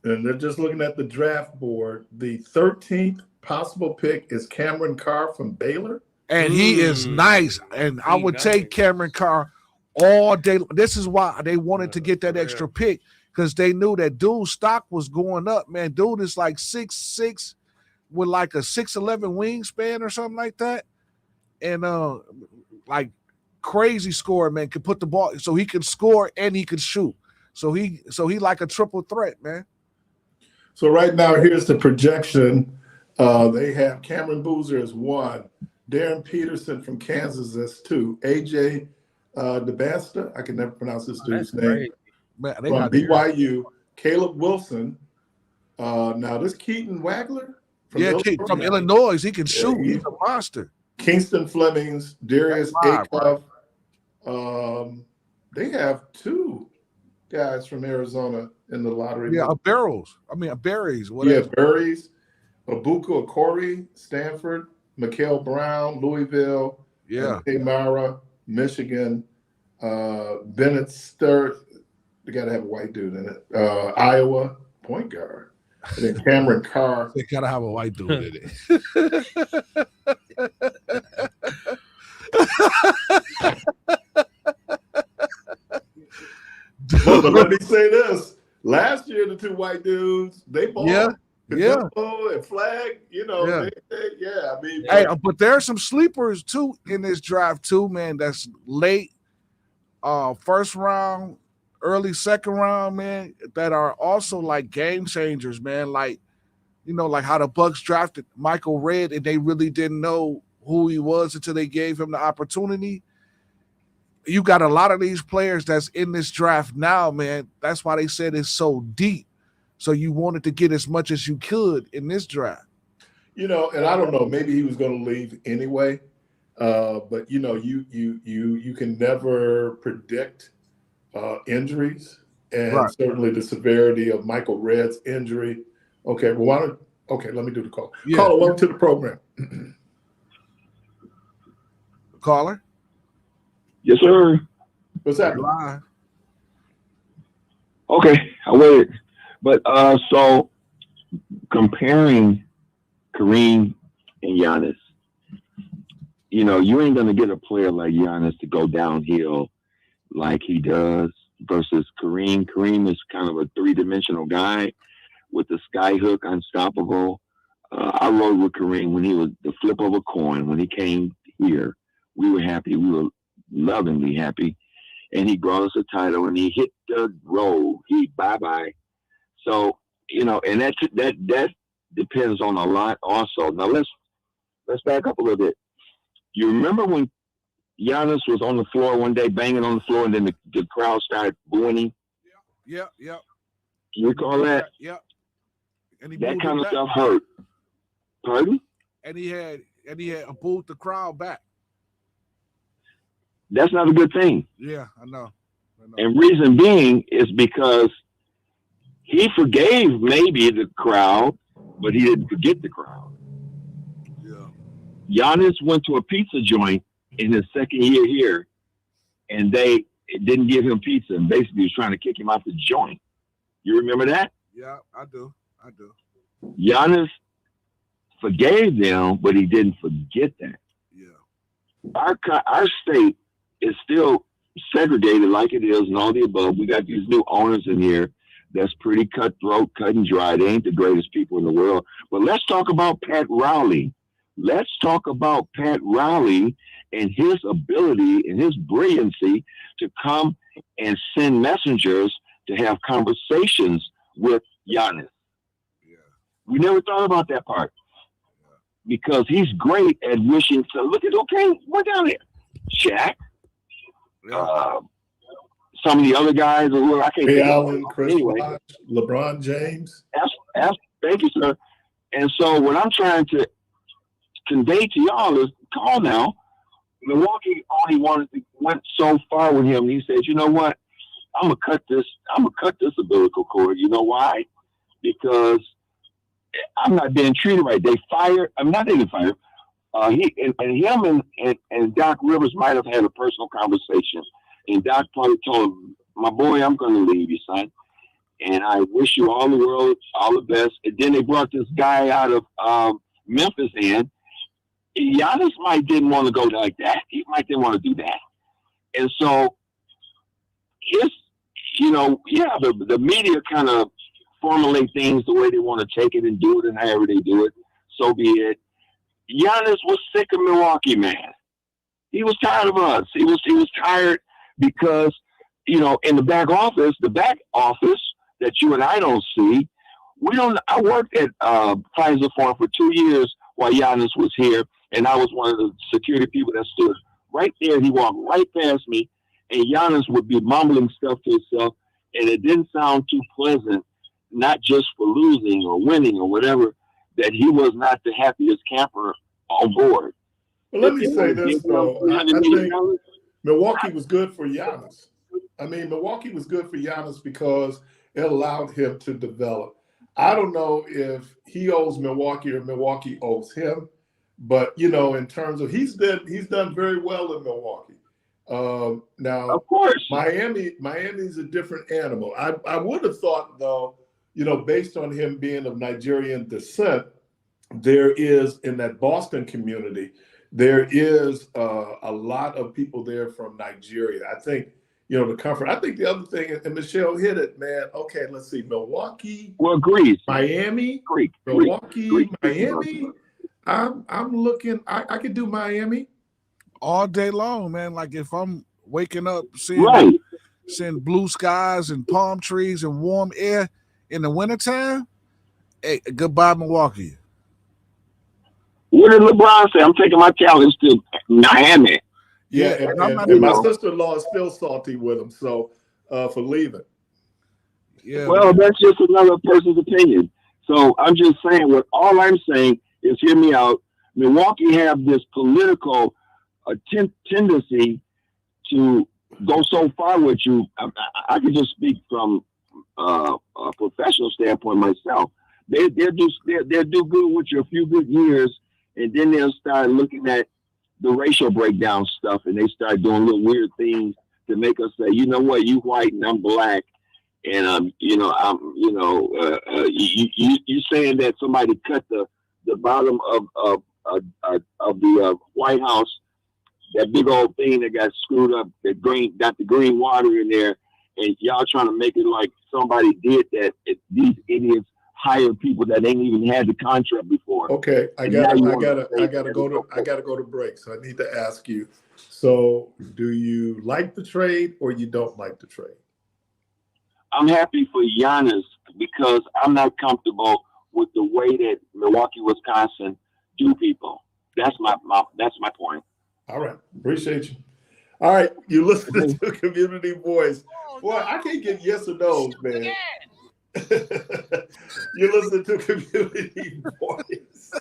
and they're just looking at the draft board. The 13th possible pick is Cameron Carr from Baylor. And he is nice. And I would take Cameron Carr all day. This is why they wanted to get that extra pick, because they knew that dude's stock was going up, man. Dude is like 6'6" with like a 6'11" wingspan or something like that. And like crazy scorer, man, could put the ball, so he could score and he could shoot. So he like a triple threat, man. So right now, here's the projection. They have Cameron Boozer as 1, Darren Peterson from Kansas as 2, AJ DeBasta, I can never pronounce this dude's name, man, from BYU, Caleb Wilson. Now this Keaton Wagler from Illinois, he can shoot. He's a monster. Kingston Flemings, Darius Acuff. They have 2 guys from Arizona in the lottery. Yeah, Berries. Whatever. Yeah, Berries, Abuka Okori, Stanford, Mikael Brown, Louisville, yeah, Mara, Michigan, Bennett Sturt, They got to have a white dude in it. Iowa, point guard. And then Cameron Carr. They got to have a white dude in it. But let me say this. Last year, the two white dudes, they balled. Yeah. And Flag, I mean. Hey, but there are some sleepers, too, in this draft, too, man, that's late, first round, early second round, man, that are also, like, game changers, man. Like, like how the Bucks drafted Michael Redd, and they really didn't know who he was until they gave him the opportunity. You got a lot of these players that's in this draft now, man. That's why they said it's so deep. So you wanted to get as much as you could in this draft. And I don't know, maybe he was going to leave anyway. But you can never predict injuries, and certainly the severity of Michael Redd's injury. Okay, well, let me do the call. Yeah. Caller, welcome to the program. Caller? Yes, sir. What's that? Okay, I waited. But so comparing Kareem and Yannis, you ain't gonna get a player like Yannis to go downhill like he does versus Kareem. Kareem is kind of a three-dimensional guy with the sky hook, unstoppable. I rode with Kareem when he was the flip of a coin. When he came here, we were happy. We were lovingly happy. And he brought us a title, and he hit the road. He bye-bye. So, and that depends on a lot also. Now, let's back up a little bit. You remember when Yannis was on the floor one day, banging on the floor, and then the crowd started booing him? Yeah. You recall that? Yeah. And that kind of stuff hurt. Pardon? And he had booed the crowd back. That's not a good thing. Yeah, I know. And reason being is because he forgave maybe the crowd, but he didn't forget the crowd. Yeah. Yannis went to a pizza joint in his second year here, and they didn't give him pizza, and basically was trying to kick him out the joint. You remember that? Yeah, I do. Yannis forgave them, but he didn't forget that. Yeah. Our state is still segregated like it is and all the above. We got these new owners in here that's pretty cutthroat, cut and dry. They ain't the greatest people in the world. But let's talk about Pat Riley. Let's talk about Pat Riley and his ability and his brilliancy to come and send messengers to have conversations with Yannis. Yeah. We never thought about that part. Because he's great at wishing to look at, we're down there. Shaq. Yeah. Some of the other guys, I can't think Allen, Chris anyway. Bosh, LeBron James. Thank you, sir. And so what I'm trying to convey to y'all is, call now. Milwaukee went so far with him. And he said, you know what? I'm gonna cut this umbilical cord. You know why? Because I'm not being treated right. They fired. I'm not even fired. Him and Doc Rivers might have had a personal conversation, and Doc probably told him, "My boy, I'm going to leave you, son, and I wish you all the world, all the best." And then they brought this guy out of Memphis in. Giannis didn't want to go like that. He didn't want to do that, and so the media kind of formulate things the way they want to take it and do it, and however they do it, so be it. Giannis was sick of Milwaukee, man. He was tired of us. He was tired because, in the back office that you and I don't see, I worked at Pfizer for him for 2 years while Giannis was here, and I was one of the security people that stood right there. He walked right past me, and Giannis would be mumbling stuff to himself, and it didn't sound too pleasant, not just for losing or winning or whatever, that he was not the happiest camper on board. Well, let me say this, though. I think Milwaukee was good for Giannis. Milwaukee was good for Giannis because it allowed him to develop. I don't know if he owes Milwaukee or Milwaukee owes him, but in terms of he's done very well in Milwaukee. Now, of course, Miami's a different animal. I would have thought, though, based on him being of Nigerian descent, there is in that Boston community, there is a lot of people there from Nigeria. I think, the comfort. I think the other thing, and Michelle hit it, man. Okay, let's see. Milwaukee. Well, Greece. Miami. Milwaukee, Miami. I'm looking. I could do Miami all day long, man. Like if I'm waking up seeing blue skies and palm trees and warm air in the wintertime, hey, goodbye, Milwaukee. What did LeBron say? I'm taking my talents to Miami. Yeah, and my sister-in-law is still salty with him, so for leaving. Yeah. Well, that's just another person's opinion. So I'm just saying, all I'm saying is, hear me out. Milwaukee have this political tendency to go so far with you. I can just speak from a professional standpoint myself. They'll do good with you a few good years, and then they'll start looking at the racial breakdown stuff, and they start doing little weird things to make us say, you know what, you white and I'm black, and you saying that somebody cut the bottom of the White House, that big old thing that got screwed up, got the green water in there, and y'all trying to make it like somebody did that. These idiots hired people that ain't even had the contract before. Okay, I gotta go to break, so I need to ask you. So, do you like the trade or you don't like the trade? I'm happy for Yannis because I'm not comfortable with the way that Milwaukee, Wisconsin do people. That's my point. All right, appreciate you. All right, you listen to Community Voice. Boy, I can't get yes or no's, man. You listen to Community Voice.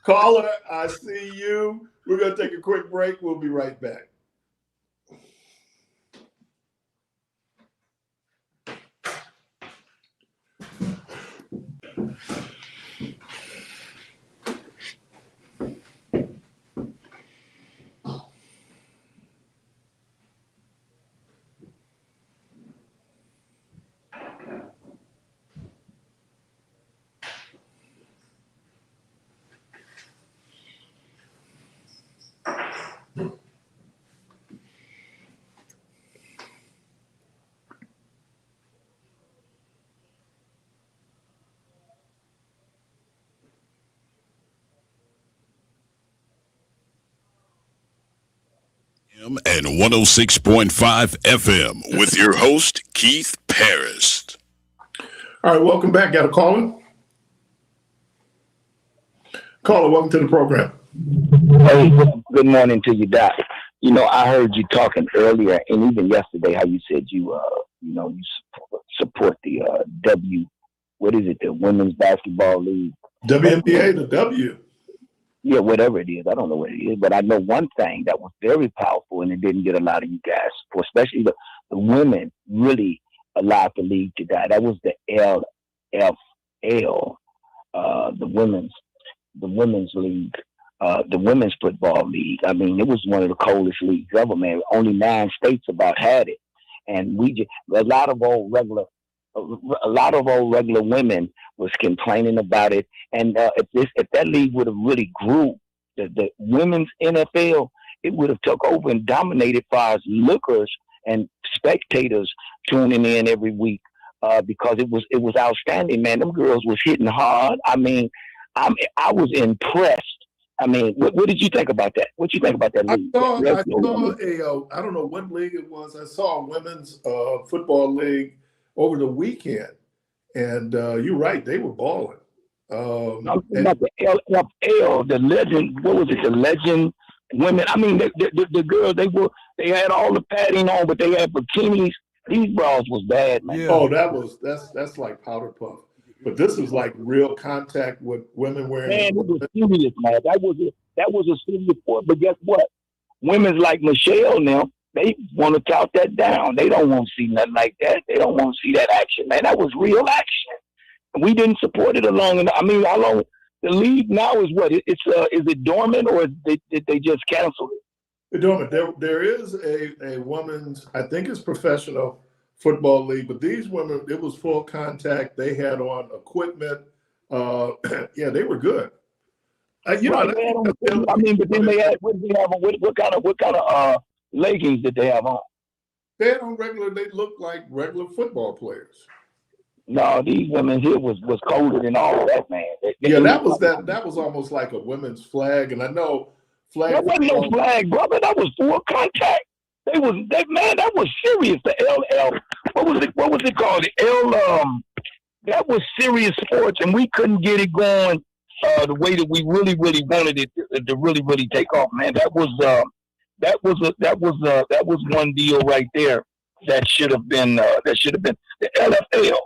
Caller, I see you. We're going to take a quick break. We'll be right back. And 106.5 FM with your host, Keith Parris. All right, welcome back. Got a caller? Caller, welcome to the program. Hey, good morning to you, Doc. I heard you talking earlier, and even yesterday, how you said you support the the Women's Basketball League. WNBA, the W. Yeah, whatever it is. I don't know what it is, but I know one thing that was very powerful, and it didn't get a lot of you guys, especially the women, really allowed the league to die. That was the LFL, the women's league, the women's football league. I mean, it was one of the coldest leagues ever, man. Only 9 states about had it, and a lot of old regular women was complaining about it. And if that league would have really grew, the women's NFL, it would have took over and dominated as far as lookers and spectators tuning in every week, because it was outstanding, man. Them girls was hitting hard. I mean, I was impressed. I mean, what did you think about that? What you think about that league? I saw I don't know what league it was. I saw a women's football league over the weekend, and you're right, they were balling. About the LFL, the legend. What was it? The legend women. I mean, the girls. They had all the padding on, but they had bikinis. These bras was bad, man. Yeah. Oh, that's like powder puff. But this is like real contact with women wearing. Man, it was serious, man. That was a serious sport. But guess what? Women like Michelle now, they want to tout that down. They don't want to see nothing like that. They don't want to see that action, man. That was real action. We didn't support it long enough. I mean, how long? The league now is what? Is it dormant, or did they just cancel it? There is a women's, I think it's professional football league, but these women, it was full contact. They had on equipment. Yeah, they were good. But then they had what kind of leggings did they have on? They had on they looked like regular football players. No, these women here was colder than all of that, man. That was almost like a women's flag, and I know flag. That wasn't no flag, brother. That was full contact. That was serious. The LL, what was it called? The L that was serious sports, and we couldn't get it going the way that we really wanted it to really take off, man. That was one deal right there that should have been the LFL.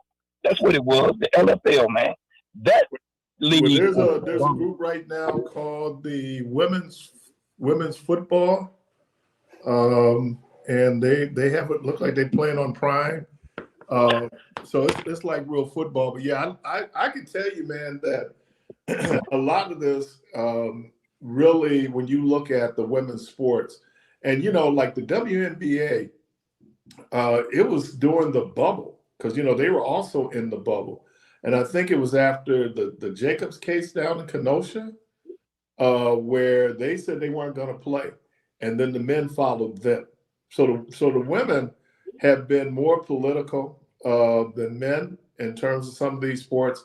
That's what it was, the LFL, man. That league. Well, there's a group right now called the women's football, and they have it look like they're playing on Prime. So it's like real football. But yeah, I can tell you, man, that a lot of this really, when you look at the women's sports, and like the WNBA, it was during the bubble. Because, they were also in the bubble. And I think it was after the Jacobs case down in Kenosha, where they said they weren't going to play. And then the men followed them. So the women have been more political than men in terms of some of these sports.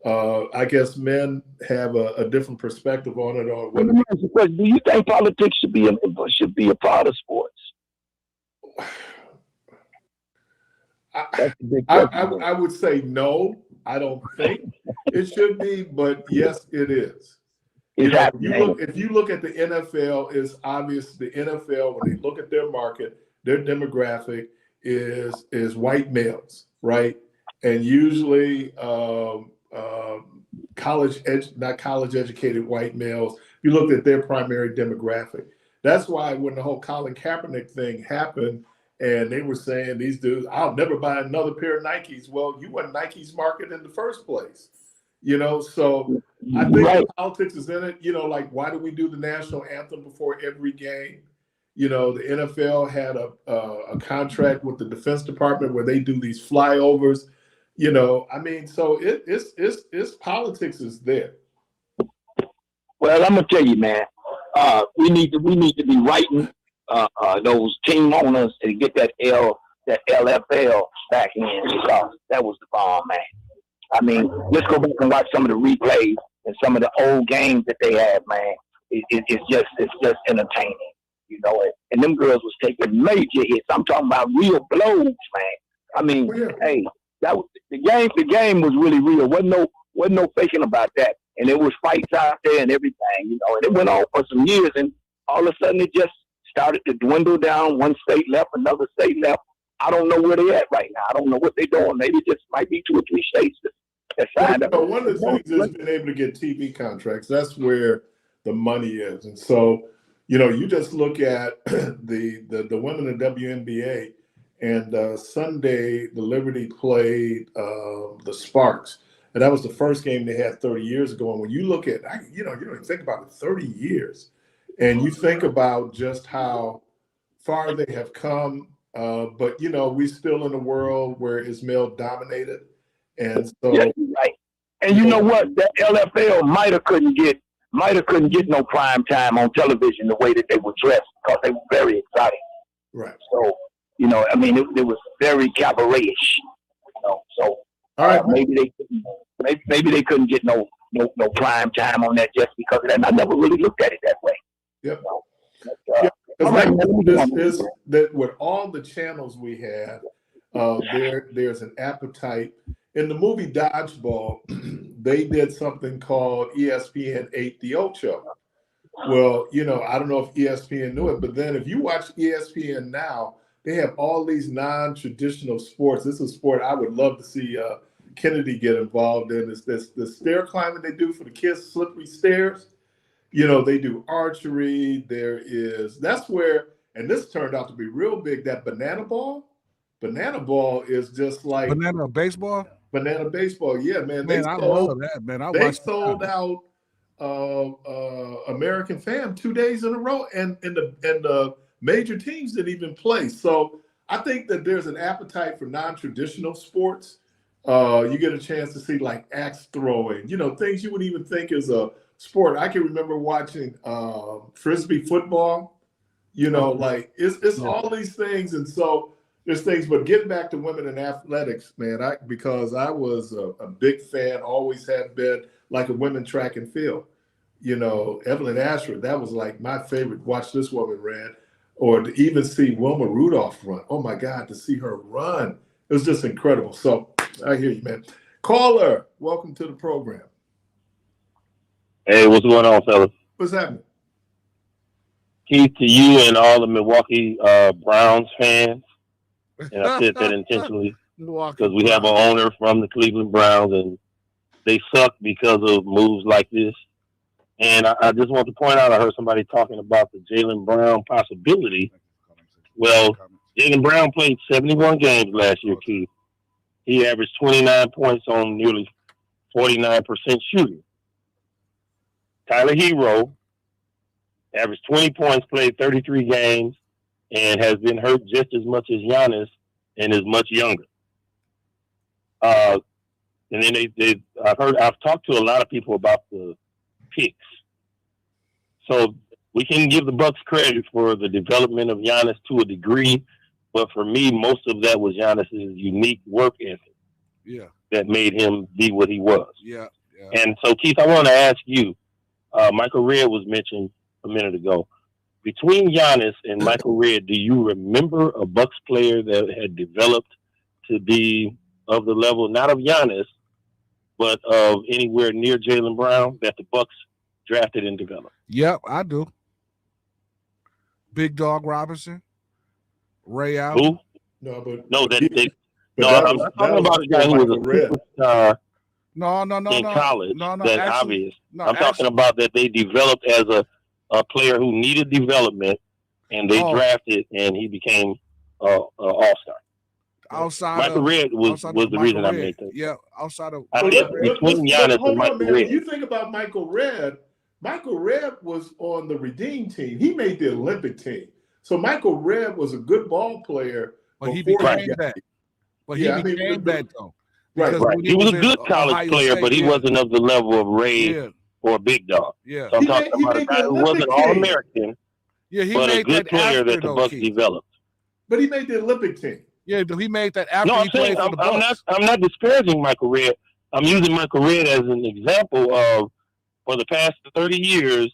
I guess men have a different perspective on it. Do you think politics should be a part of sports? I would say no. I don't think it should be, but yes, it is. If you look at the NFL, it's obvious the NFL, when they look at their market, their demographic is white males, right? And usually not college educated white males. You looked at their primary demographic. That's why when the whole Colin Kaepernick thing happened, and they were saying, these dudes, I'll never buy another pair of Nikes. Well, you weren't Nike's market in the first place, So I think politics is in it. Like, why do we do the national anthem before every game? The NFL had a contract with the Defense Department where they do these flyovers. So it's politics is there. Well, I'm gonna tell you, man. We need to be writing those team owners to get that LFL back in, because that was the bomb, man. I mean, let's go back and watch some of the replays and some of the old games that they have, man. It's just entertaining, And them girls was taking major hits. I'm talking about real blows, man. I mean, hey, that was the game. The game was really real. Wasn't no faking about that. And there was fights out there and everything, And it went on for some years, and all of a sudden it just started to dwindle down. One state left, another state left. I don't know where they're at right now. I don't know what they're doing. Maybe it just might be 2 or 3 states that signed up. One of the things is being able to get TV contracts. That's where the money is. And so, you just look at the women in WNBA, and Sunday the Liberty played the Sparks. And that was the first game they had 30 years ago. And when you look at, you don't even think about it, 30 years. And you think about just how far they have come. But, we're still in a world where it's male dominated. And so. Yeah, right. And you know what? That LFL might have couldn't get no prime time on television the way that they were dressed, because they were very exotic. Right. So, it was very cabaret-ish. So. All right. Maybe they couldn't get no prime time on that just because of that. And I never really looked at it that way. Yep. But, that with all the channels we have, there's an appetite. In the movie Dodgeball, they did something called ESPN 8 The Ocho. Well, I don't know if ESPN knew it, but then if you watch ESPN now, they have all these non-traditional sports. This is a sport I would love to see Kennedy get involved in. It's the stair climbing they do for the kids, slippery stairs. They do archery. That's where, and this turned out to be real big, that banana ball. Banana ball is just like. Banana baseball? Banana baseball, yeah, man. Man, I love that, man. They sold out American Fan 2 days in a row, and the major teams didn't even play. So I think that there's an appetite for non-traditional sports. You get a chance to see like axe throwing, things you wouldn't even think is a sport. I can remember watching Frisbee football, like it's all these things. And so there's things, but getting back to women in athletics, man, because I was a big fan, always have been, like a women track and field. Evelyn Asher, that was like my favorite. Watch this woman ran, or to even see Wilma Rudolph run. Oh my God, to see her run. It was just incredible. So I hear you, man. Caller, welcome to the program. Hey, what's going on, fellas? What's happening? Keith, to you and all the Milwaukee Browns fans, and I said that intentionally because we have an owner from the Cleveland Browns, and they suck because of moves like this. And I just want to point out, I heard somebody talking about the Jaylen Brown possibility. Well, Jaylen Brown played 71 games last year, Keith. He averaged 29 points on nearly 49% shooting. Tyler Hero averaged 20 points, played 33 games, and has been hurt just as much as Yannis and is much younger. And then I've talked to a lot of people about the picks. So we can give the Bucks credit for the development of Yannis to a degree, but for me, most of that was Giannis's unique work ethic. Yeah. That made him be what he was. Yeah. And so, Keith, I want to ask you, Michael Redd was mentioned a minute ago. Between Yannis and Michael Redd, do you remember a Bucks player that had developed to be of the level, not of Yannis, but of anywhere near Jaylen Brown that the Bucks drafted and developed? Yep, I do. Big Dog Robinson, Ray Allen. Who? I'm not talking about a guy who was a superstar in college. That's obvious. I'm talking about that they developed as a player who needed development, and they drafted, and he became an all-star. Michael Redd was the reason I made that. Yeah, outside of between Giannis and Michael Redd. When you think about Michael Redd was on the Redeem team. He made the Olympic team. So Michael Redd was a good ball player. But he became that. But he became that though. Right. He was a good college player, but he wasn't of the level of Ray or Big Dog. Yeah. So I'm talking about a guy who wasn't All-American, but a good player that the Bucks developed. But he made the Olympic team. Yeah, he made that after he played for the Bucks. I'm not disparaging Michael Redd. I'm using Michael Redd as an example of, for the past 30 years,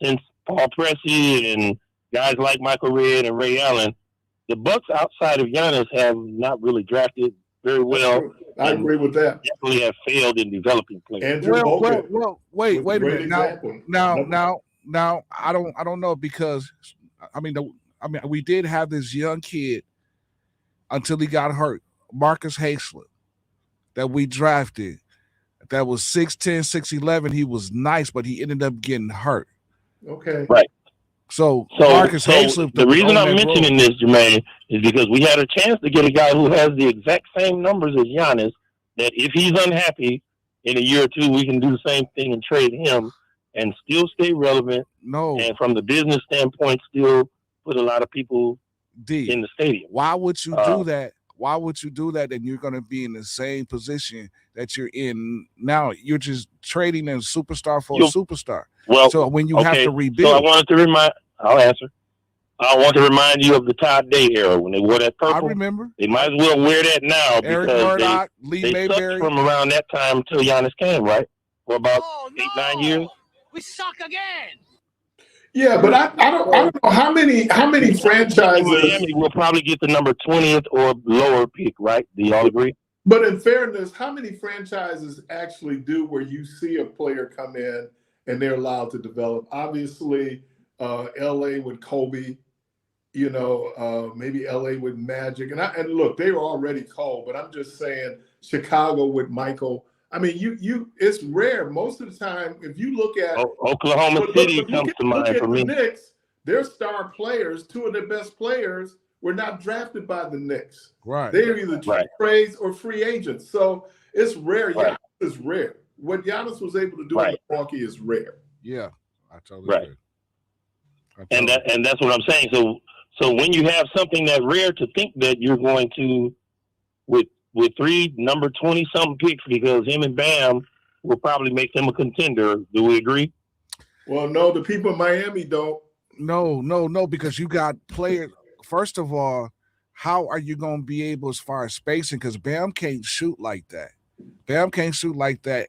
since Paul Pressey and guys like Michael Redd and Ray Allen, the Bucks outside of Giannis have not really drafted very well. I agree with that. Definitely have failed in developing players. Well, wait a minute. Now, I don't know, because we did have this young kid until he got hurt, Marcus Haislip, that we drafted. That was 6'10", 6'11". He was nice, but he ended up getting hurt. Okay. Right. So Marcus Haislip. The reason I'm mentioning this, Jermaine, is because we had a chance to get a guy who has the exact same numbers as Giannis, that if he's unhappy in a year or two, we can do the same thing and trade him and still stay relevant. No. And from the business standpoint, still put a lot of people in the stadium. Why would you do that? Why would you do that? And you're going to be in the same position that you're in now. You're just trading a superstar for a superstar. Well, so when you have to rebuild. So I want to remind you of the Todd Day era when they wore that purple. I remember. They might as well wear that now because they sucked from around that time until Giannis came, right? For about 8-9 years. We suck again. Yeah, but I don't know how many franchises. Miami will probably get the number 20th or lower pick, right? Do y'all agree? But in fairness, how many franchises actually do where you see a player come in and they're allowed to develop? Obviously, LA with Kobe, maybe LA with Magic, and look, they were already cold. But I'm just saying, Chicago with Michael. I mean, it's rare. Most of the time, if you look at Oklahoma City comes to mind for me. The Knicks, their star players, two of their best players, were not drafted by the Knicks. Right. They're either trades or free agents. So it's rare. Right. Yeah, it's rare. what Giannis was able to do in Milwaukee is rare. Yeah, I totally agree. And that's what I'm saying. So when you have something that rare, to think that you're going to with 3 number 20 something picks, because him and Bam will probably make him a contender. Do we agree? Well, no, the people in Miami don't. No, because you got players. First of all, how are you going to be able as far as spacing? Because Bam can't shoot like that.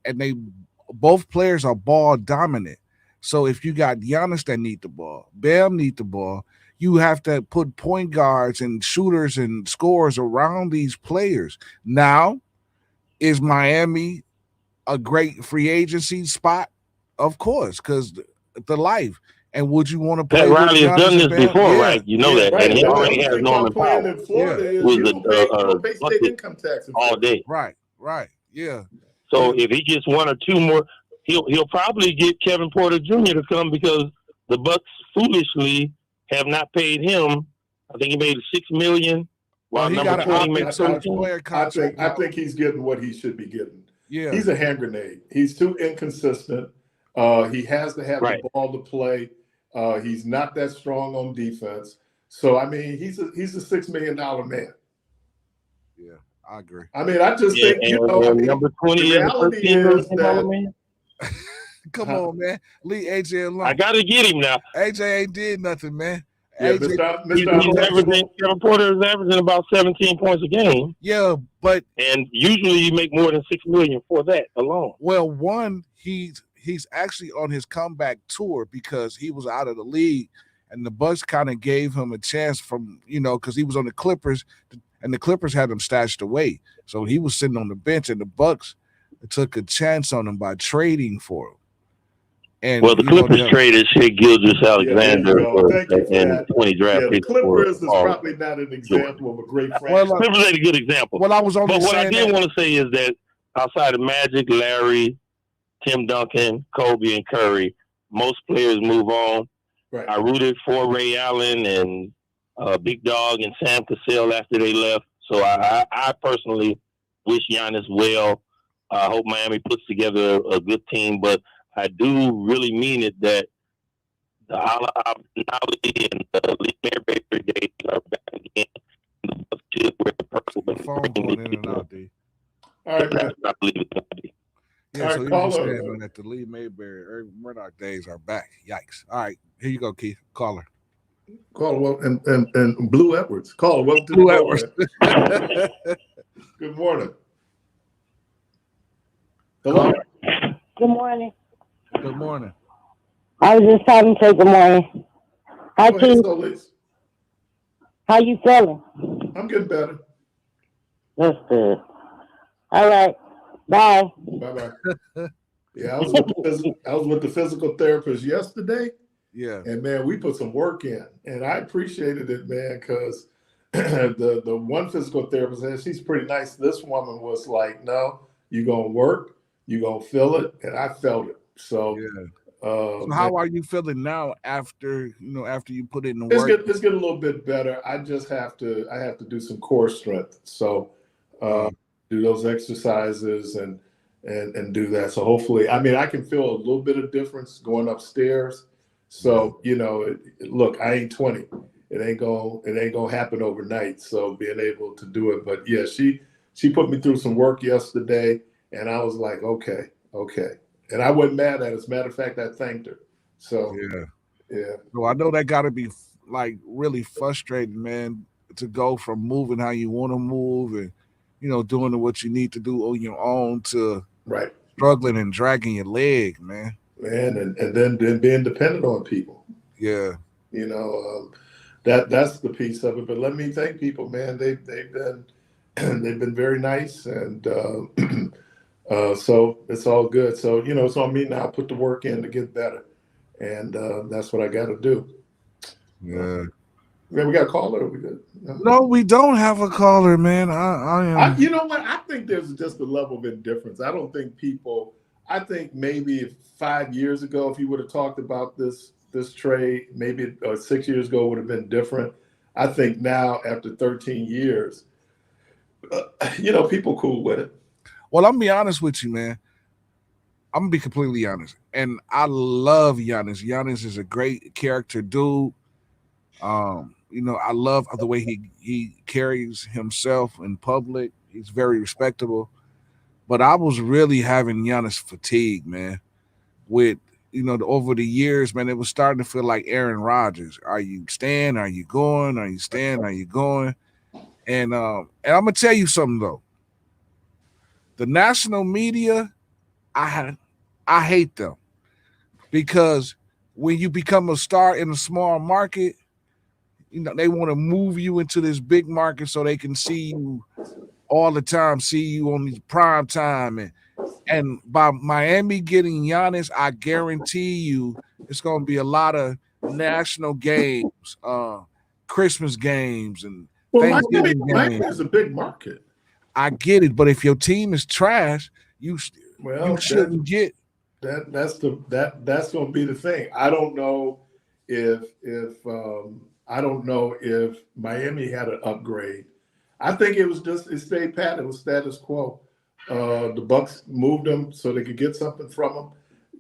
And both players are ball dominant. So if you got Giannis that need the ball, Bam need the ball, you have to put point guards and shooters and scorers around these players. Now, is Miami a great free agency spot? Of course, because the life. And would you want to play? Pat Riley has done this before, right? You know that, right. and he already has Norman Powell. In Florida, is you don't pay state income tax all day. Right, yeah. So if he gets 1 or 2 more, he'll probably get Kevin Porter Jr. to come, because the Bucks foolishly have not paid him. I think he made $6 million. While he number got 20 makes $13. I think he's getting what he should be getting. Yeah, he's a hand grenade. He's too inconsistent. He has to have the ball to play. He's not that strong on defense. So I mean, he's a $6 million man. Yeah, I agree. I mean, I just think number 20 the reality is that. Man. Come on, man. Leave AJ alone. I got to get him now. AJ ain't did nothing, man. Yeah, Kevin Porter is averaging about 17 points a game. Yeah, and usually you make more than $6 million for that alone. Well, one, he's actually on his comeback tour because he was out of the league, and the Bucks kind of gave him a chance because he was on the Clippers, and the Clippers had him stashed away. So he was sitting on the bench, and the Bucks took a chance on him by trading for him. And the Clippers traded Shea Gilgeous-Alexander and 20 draft picks. The Clippers is probably not an example of a great franchise. Clippers ain't a good example. Well, I was only but what I did want to say is that outside of Magic, Larry, Tim Duncan, Kobe, and Curry, most players move on. Right. I rooted for Ray Allen and Big Dog and Sam Cassell after they left. So I personally wish Giannis well. I hope Miami puts together a good team, but I do really mean it that the Ala and the Lee Mayberry days are back again. The Bucks should wear the purple. The phone going in and out, D. All right, man. I believe it's going to be. Yeah, so you understand that the Lee Mayberry, Irvin Murdoch days are back. Yikes. All right, here you go, Keith. Caller. Caller, and Blue Edwards. Caller, welcome to Blue Edwards. Good morning. Hello. Good morning. Good morning. I was just calling to say good morning. Hi, Keith. How you feeling? I'm getting better. That's good. All right. Bye. Bye-bye. Yeah, I was with the physical therapist yesterday. Yeah. And, man, we put some work in. And I appreciated it, man, because the one physical therapist, and she's pretty nice. This woman was like, no, you're going to work. You're going to feel it. And I felt it. So, so how are you feeling now after you put in the work? It's getting a little bit better. I just have to do some core strength. So do those exercises and do that. So hopefully, I mean, I can feel a little bit of difference going upstairs. So, look, I ain't 20. It ain't gonna happen overnight. So being able to do it. But yeah, she put me through some work yesterday, and I was like, okay. And I wasn't mad at it. As a matter of fact, I thanked her. So yeah. Well, I know that got to be like really frustrating, man, to go from moving how you want to move and doing what you need to do on your own to struggling and dragging your leg, man. And then being dependent on people. Yeah. That's the piece of it. But let me thank people, man. They've been very nice, and so it's all good. So it's on me now. Put the work in to get better, and that's what I got to do. Yeah. Man, we got a caller. We good? No, we don't have a caller, man. You know what? I think there's just a level of indifference. I don't think people. I think maybe 5 years ago, if you would have talked about this trade, maybe 6 years ago would have been different. I think now, after 13 years, people cool with it. Well, I'm gonna be honest with you, man. I'm gonna be completely honest, and I love Yannis. Yannis is a great character dude. I love the way he carries himself in public. He's very respectable. But I was really having Giannis fatigue, man. With over the years, man, it was starting to feel like Aaron Rodgers. Are you staying? Are you going? Are you staying? Are you going? And I'm gonna tell you something though. The national media, I hate them because when you become a star in a small market, they want to move you into this big market so they can see you all the time, see you on the prime time. And by Miami getting Giannis, I guarantee you it's going to be a lot of national games, Christmas games, and Thanksgiving games. Miami is a big market. I get it, but if your team is trash, you shouldn't get. That's going to be the thing. I don't know if Miami had an upgrade. I think it stayed pat. It was status quo. The Bucks moved them so they could get something from them,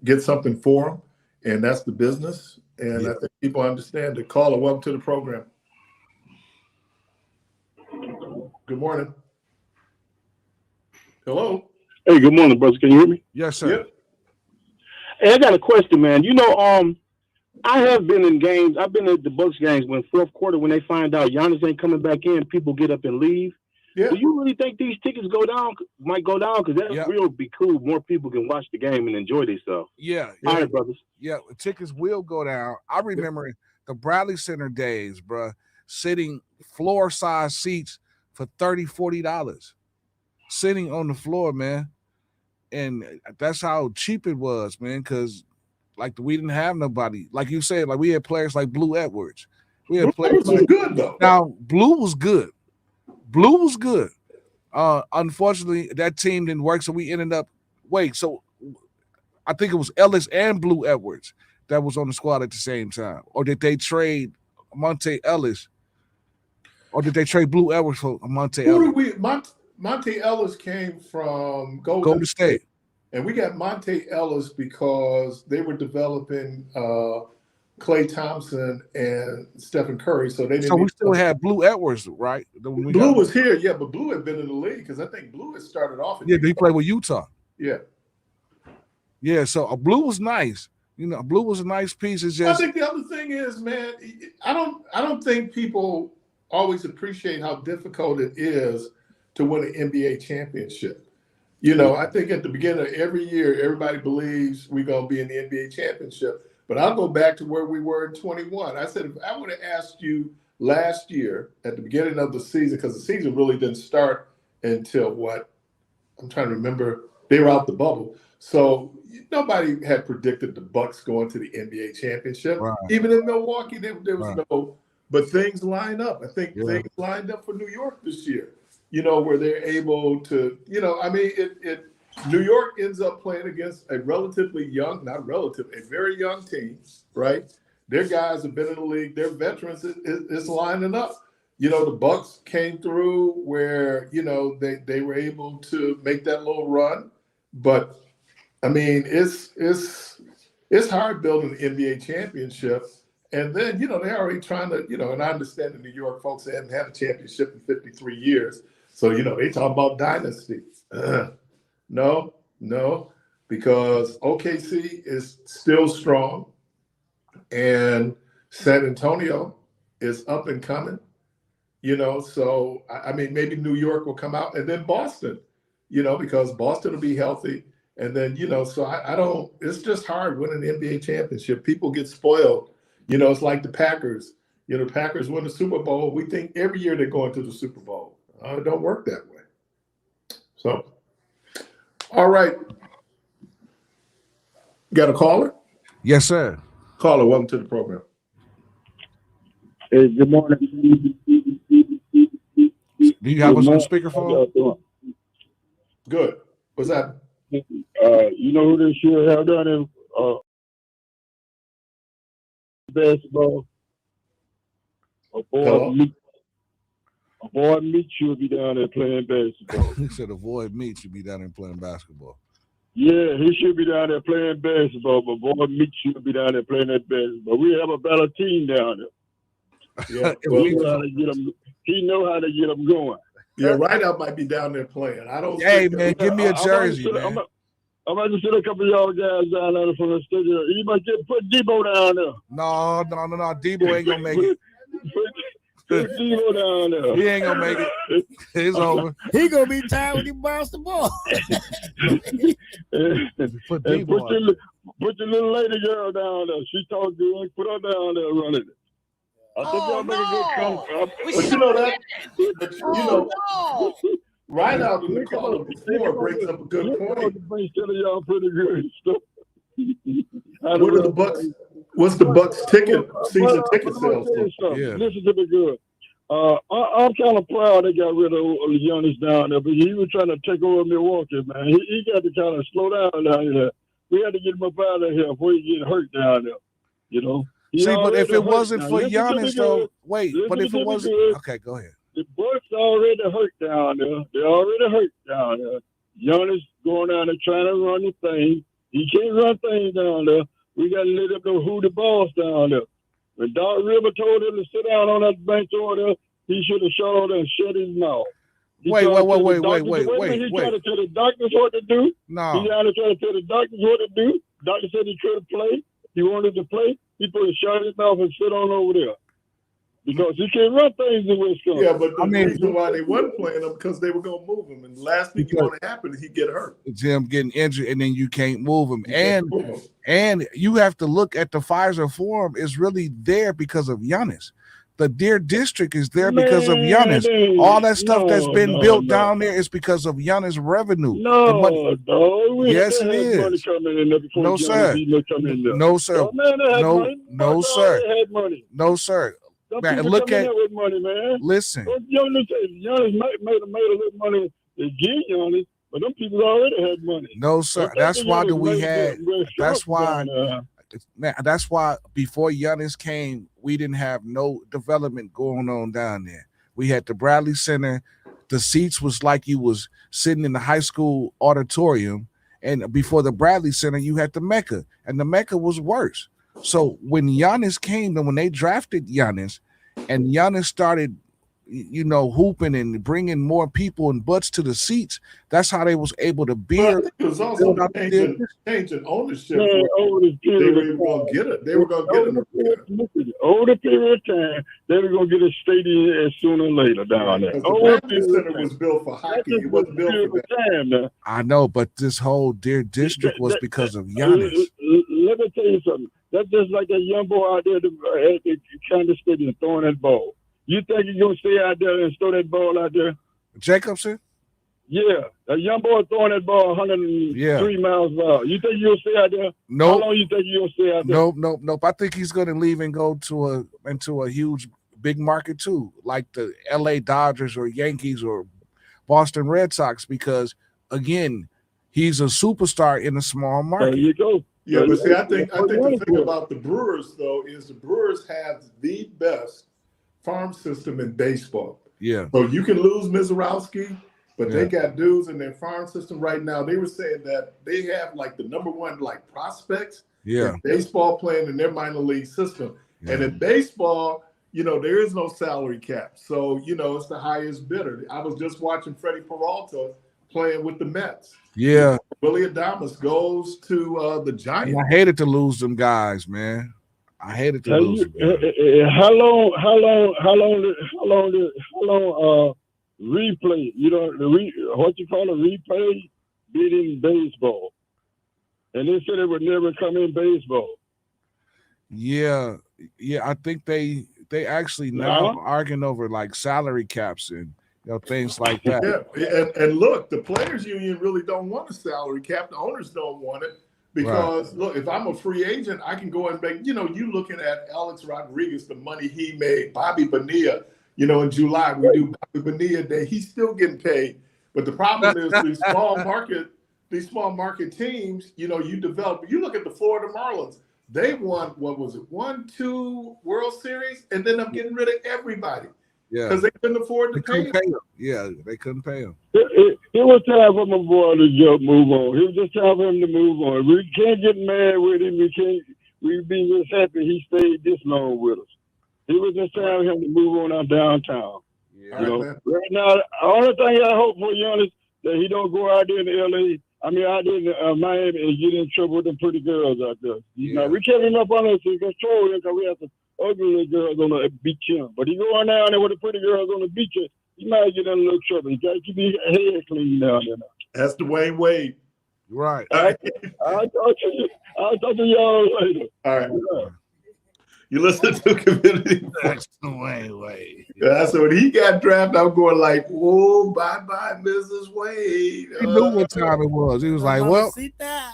get something for them, and that's the business. And I think people understand it. Caller, welcome to the program. Good morning. Hello. Hey, good morning, brothers. Can you hear me? Yes, sir. Yep. Hey, I got a question, man. I have been in games. I've been at the Bucks games when fourth quarter, when they find out Giannis ain't coming back in, people get up and leave. Yeah. Do you really think these tickets might go down? Because that will be cool. More people can watch the game and enjoy themselves. Yeah. All right, brothers. Yeah, tickets will go down. I remember the Bradley Center days, bro, sitting floor-size seats for $30, $40, sitting on the floor, man. And that's how cheap it was, man, because we didn't have nobody. Like you said, we had players like Blue Edwards. We had players was good, though. Now, Blue was good. Unfortunately, that team didn't work, so we ended up so I think it was Ellis and Blue Edwards that was on the squad at the same time. Or did they trade Monte Ellis? Or did they trade Blue Edwards for Monte Ellis? Monte Ellis came from Golden State. And we got Monte Ellis because they were developing Klay Thompson and Stephen Curry. So we still had Blue Edwards, right? Blue was here, yeah, but Blue had been in the league because I think Blue had started off. He played with Utah. Yeah. Yeah, so Blue was nice. Blue was a nice piece. It's just I think the other thing is, man, I don't think people always appreciate how difficult it is to win an NBA championship. I think at the beginning of every year, everybody believes we're going to be in the NBA championship. But I'll go back to where we were in 21. I said, if I would have asked you last year at the beginning of the season, because the season really didn't start until I'm trying to remember, they were out the bubble. So nobody had predicted the Bucks going to the NBA championship. Right. Even in Milwaukee, there was no, but things line up. I think things lined up for New York this year. Where they're able to, New York ends up playing against a relatively young, a very young team, right? Their guys have been in the league. Their veterans is lining up. The Bucks came through where, they were able to make that little run. But, it's hard building an NBA championship. And then, they're already trying to, and I understand the New York folks haven't had a championship in 53 years. So, they talk about dynasty. No, because OKC is still strong and San Antonio is up and coming, so, maybe New York will come out and then Boston, because Boston will be healthy. And then, so it's just hard winning the NBA championship. People get spoiled. It's like the Packers. The Packers win the Super Bowl. We think every year they're going to the Super Bowl. It don't work that way. So, all right. Got a caller? Yes, sir. Caller, welcome to the program. Hey, good morning. Do you have us on speakerphone? Good. What's that? You know who they should have done in basketball? Avoid Meat should be down there playing basketball. He said avoid Meat should be down there playing basketball. Yeah, he should be down there playing basketball, but boy, Meek should be down there playing that basketball. We have a better team down there. Yeah, well, he know how to get them going. Yeah, right out might be down there playing. I don't. Hey man, give me a jersey, man. I'm about to send a couple of y'all guys down there from the studio. You might put Debo down there. No. Debo ain't gonna make it. Put Debo down there. He ain't gonna make it. It's over. He gonna be tired when he bounce the ball. Put your little lady girl down there. She talk good. Put her down there running it. I think y'all make a good comeback. But you know that. But you know, right out in the corner before brings up a good point. Y'all pretty good stuff. What are the Bucks? What's the Bucks season ticket sales? Yeah. Listen to me good. I'm kind of proud they got rid of Yannis down there, but he was trying to take over Milwaukee, man. He got to kind of slow down there. We had to get him up out of here before he get hurt down there. You know. See, but if it wasn't for Yannis, though, wait. But if it wasn't, okay, go ahead. The Bucks already hurt down there. They already hurt down there. Yannis going down there trying to run the thing. He can't run things down there. We got to let him know who the boss down there. When Doc River told him to sit down on that bench over there, he should have shut over there and shut his mouth. Wait. He tried to tell the doctors what to do. No. He tried to tell the doctors what to do. Doctor said he could play. He wanted to play. He put a shot in his mouth and sit on over there. Because he can't run things in Wisconsin. Yeah, but the reason why they weren't playing him because they were going to move him. And the last thing you want to happen is he get hurt. It's him getting injured, and then you can't move him. And you have to look at the Pfizer Forum is really there because of Yannis. The Deer District is there because of Yannis. All that stuff that's been built down there is because of Yannis' revenue. Yes, it is. No, sir. No, sir. No, sir. No, sir. Man, look at with money, man. Listen. Yannis made a little money to get Yannis, but them people already had money. No, sir. That's why that's why before Yannis came, we didn't have no development going on down there. We had the Bradley Center. The seats was like you was sitting in the high school auditorium, and before the Bradley Center, you had the Mecca, and the Mecca was worse. So when Yannis came, and when they drafted Yannis, and Yannis started, hooping and bringing more people and butts to the seats, that's how they was able to build. It was also changing ownership. They were going to get it. They were going to get it. Over the period of time, they were going to get a stadium sooner or later down there. The Bradley Center was built for hockey. It wasn't built for that. I know, but this whole Deer District was because of Yannis. Let me tell you something. That's just like that young boy out there at the Kansas Stadium throwing that ball. You think you're going to stay out there and throw that ball out there? Jacobson? Yeah. A young boy throwing that ball 103 miles an hour. You think you'll stay out there? Nope. How long you think you'll stay out there? Nope. I think he's going to leave and go into a huge, big market too, like the LA Dodgers or Yankees or Boston Red Sox, because, again, he's a superstar in a small market. There you go. Yeah, but see, I think the thing about the Brewers, though, is the Brewers have the best farm system in baseball. Yeah. So you can lose Mizorowski, but they got dudes in their farm system right now. They were saying that they have like the number one prospects in baseball playing in their minor league system. Yeah. And in baseball, there is no salary cap. So, it's the highest bidder. I was just watching Freddie Peralta playing with the Mets. Yeah. Willie Adames goes to the Giants. I hated to lose them guys, man. I hated to lose them. How long replay, what you call a replay beat in baseball? And they said it would never come in baseball. Yeah, I think they actually now arguing over like salary caps and things like that. Yeah, and look, the players union really don't want a salary cap. The owners don't want it because look, if I'm a free agent, I can go and make. You looking at Alex Rodriguez, the money he made, Bobby Bonilla. In July we do Bobby Bonilla Day. He's still getting paid, but the problem is these small market teams. You develop. You look at the Florida Marlins. They won 1-2 World Series, and then I'm getting rid of everybody. Yeah, because they couldn't afford to pay him. Yeah, they couldn't pay him. It was time for my boy to just move on. It was just time for him to move on. We can't get mad with him. We be just happy he stayed this long with us. It was just time for him to move on out downtown. Yeah. You know, right now, the only thing I hope for Yannis that he don't go out there in LA. I mean, out there in Miami and get in trouble with them pretty girls out there. You know, we kept him up on us to control him because we have some ugly girls on the beach him. But he go on down there with the pretty girls on the beach, he might get in a little trouble. He got to keep his head clean down there. That's Dwayne Wade. Right. I'll talk to y'all later. All right. You listen to Community. That's Dwayne Wade. Yeah, so when he got drafted, I'm going like, "Whoa, bye-bye, Mrs. Wade." He knew what time it was. He was like, "Well, yeah,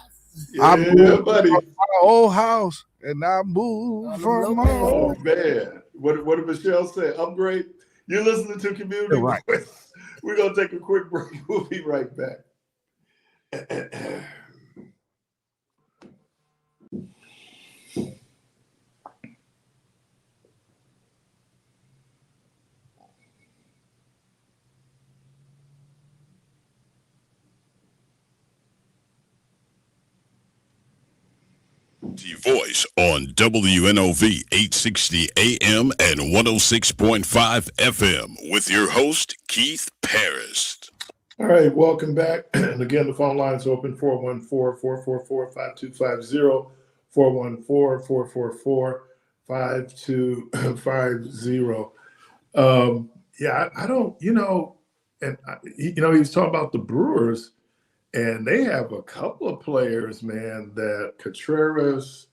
I moved buddy. from my old house, and I moved from my old man." What did Michelle say? Upgrade. You're listening to Community. Right. We're gonna take a quick break. We'll be right back. Voice on WNOV 860 AM and 106.5 FM with your host, Keith Parris. All right, welcome back. And again, the phone line is open 414-444-5250, 414-444-5250. Yeah, I don't, and he was talking about the Brewers. And they have a couple of players, man, that Contreras,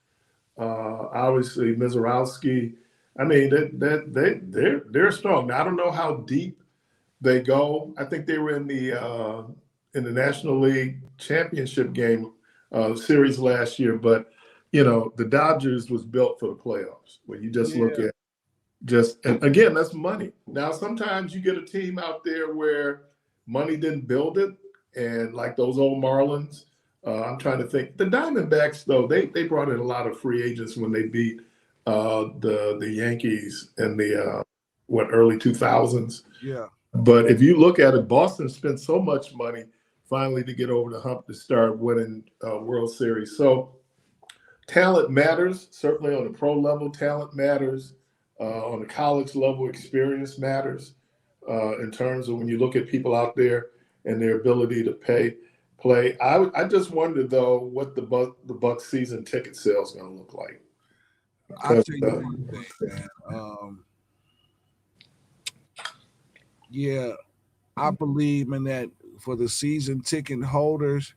obviously Mizorowski. I mean, they're strong. Now, I don't know how deep they go. I think they were in the National League Championship game series last year. But the Dodgers was built for the playoffs. When you just look at and again, that's money. Now, sometimes you get a team out there where money didn't build it. And like those old Marlins, I'm trying to think. The Diamondbacks, though, they brought in a lot of free agents when they beat the Yankees in the early 2000s. Yeah. But if you look at it, Boston spent so much money finally to get over the hump to start winning World Series. So talent matters, certainly on the pro level. Talent matters on the college level. Experience matters in terms of when you look at people out there and their ability to play. I just wonder though what the Bucks season ticket sales going to look like. I'll tell you one thing, man. Yeah, I believe in that for the season ticket holders,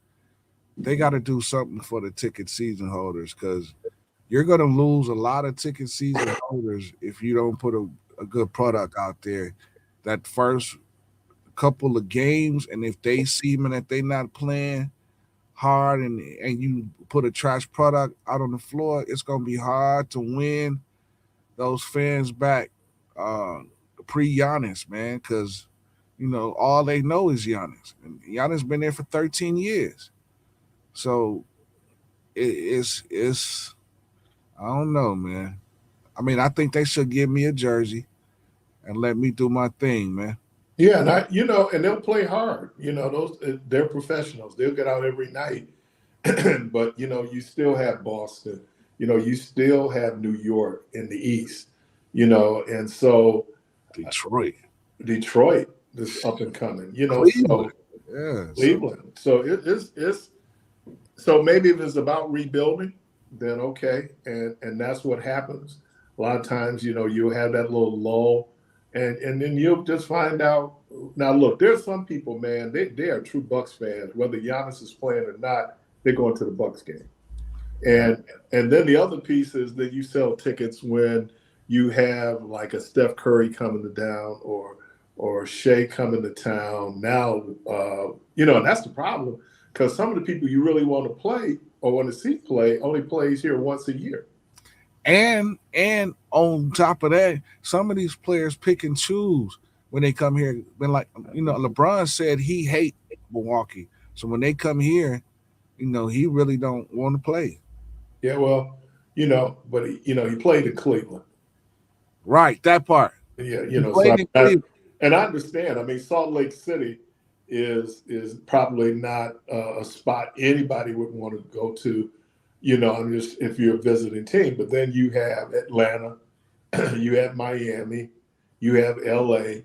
they got to do something for the ticket season holders because you're going to lose a lot of ticket season holders if you don't put a good product out there. That first couple of games, and if they see that they not playing hard and you put a trash product out on the floor, it's going to be hard to win those fans back pre-Yannis, man, because all they know is Yannis, and Yannis been there for 13 years. So it's I don't know, man. I mean, I think they should give me a jersey and let me do my thing, man. Yeah, and and they'll play hard. They're professionals. They'll get out every night. But you still have Boston. You still have New York in the East. And so Detroit is up and coming. Cleveland. Cleveland. So it's so maybe if it's about rebuilding, then okay, and that's what happens. A lot of times, you'll have that little lull. And then you'll just find out. Now, look, there's some people, man, they are true Bucks fans. Whether Giannis is playing or not, they're going to the Bucks game. And then the other piece is that you sell tickets when you have like a Steph Curry coming to town or Shea coming to town. Now, and that's the problem because some of the people you really want to play or want to see play only plays here once a year. And on top of that, some of these players pick and choose when they come here. Been like, LeBron said he hate Milwaukee. So when they come here, he really don't want to play. Yeah, well, but he played in Cleveland. Right, that part. Yeah, so and I understand. I mean, Salt Lake City is probably not a spot anybody would want to go to, just if you're a visiting team. But then you have Atlanta, you have Miami, you have LA,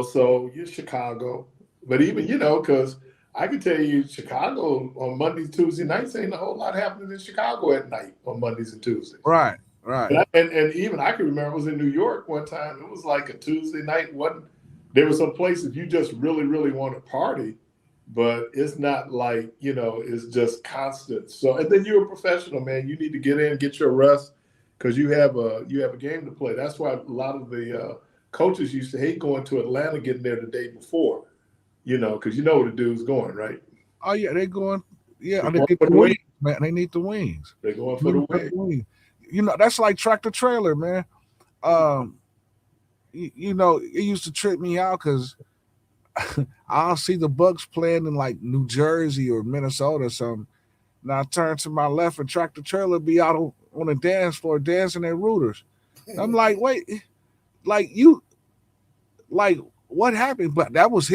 so you're Chicago. But even, because I can tell you Chicago on Mondays, Tuesday nights ain't a whole lot happening in Chicago at night on Mondays and Tuesdays. Right. And even I can remember I was in New York one time. It was like a Tuesday night. There were some places you just really, really want to party, but it's not like, it's just constant. So, and then you're a professional, man. You need to get in, get your rest, because you have a game to play. That's why a lot of the coaches used to hate going to Atlanta, getting there the day before, because you know where the dude's going, right? Oh yeah, they're going. Yeah, they get the wings, man. They need the wings. They're going for the wings. That's like tractor trailer, man. It used to trip me out because I'll see the Bucks playing in like New Jersey or Minnesota or something. And I turn to my left and tractor trailer be out on the dance floor dancing at Rooters. I'm like, wait, what happened? But that was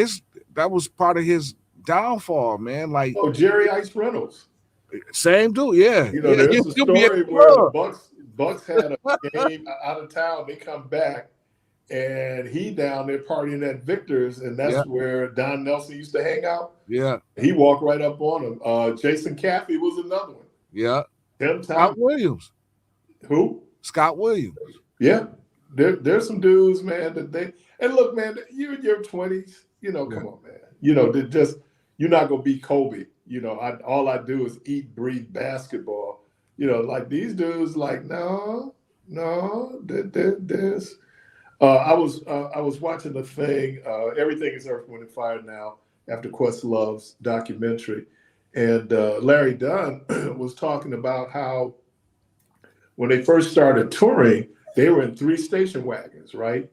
part of his downfall, man. Like, Jerry Ice Reynolds. Same dude, yeah. There's a story where the Bucks had a game out of town. They come back, and he down there partying at Victor's, and that's where Don Nelson used to hang out. Yeah, he walked right up on him. Jason Caffey was another one. Yeah, Scott Williams. Who? Scott Williams. Yeah, there's some dudes, man. And look, man, you in your 20s. Come on, man. You're not gonna be Kobe. All I do is eat, breathe basketball. Like these dudes, like, no, there's. I was watching the thing. Everything is Earth, Wind, and Fire now after Questlove's documentary, and Larry Dunn was talking about how when they first started touring, they were in 3 station wagons, right?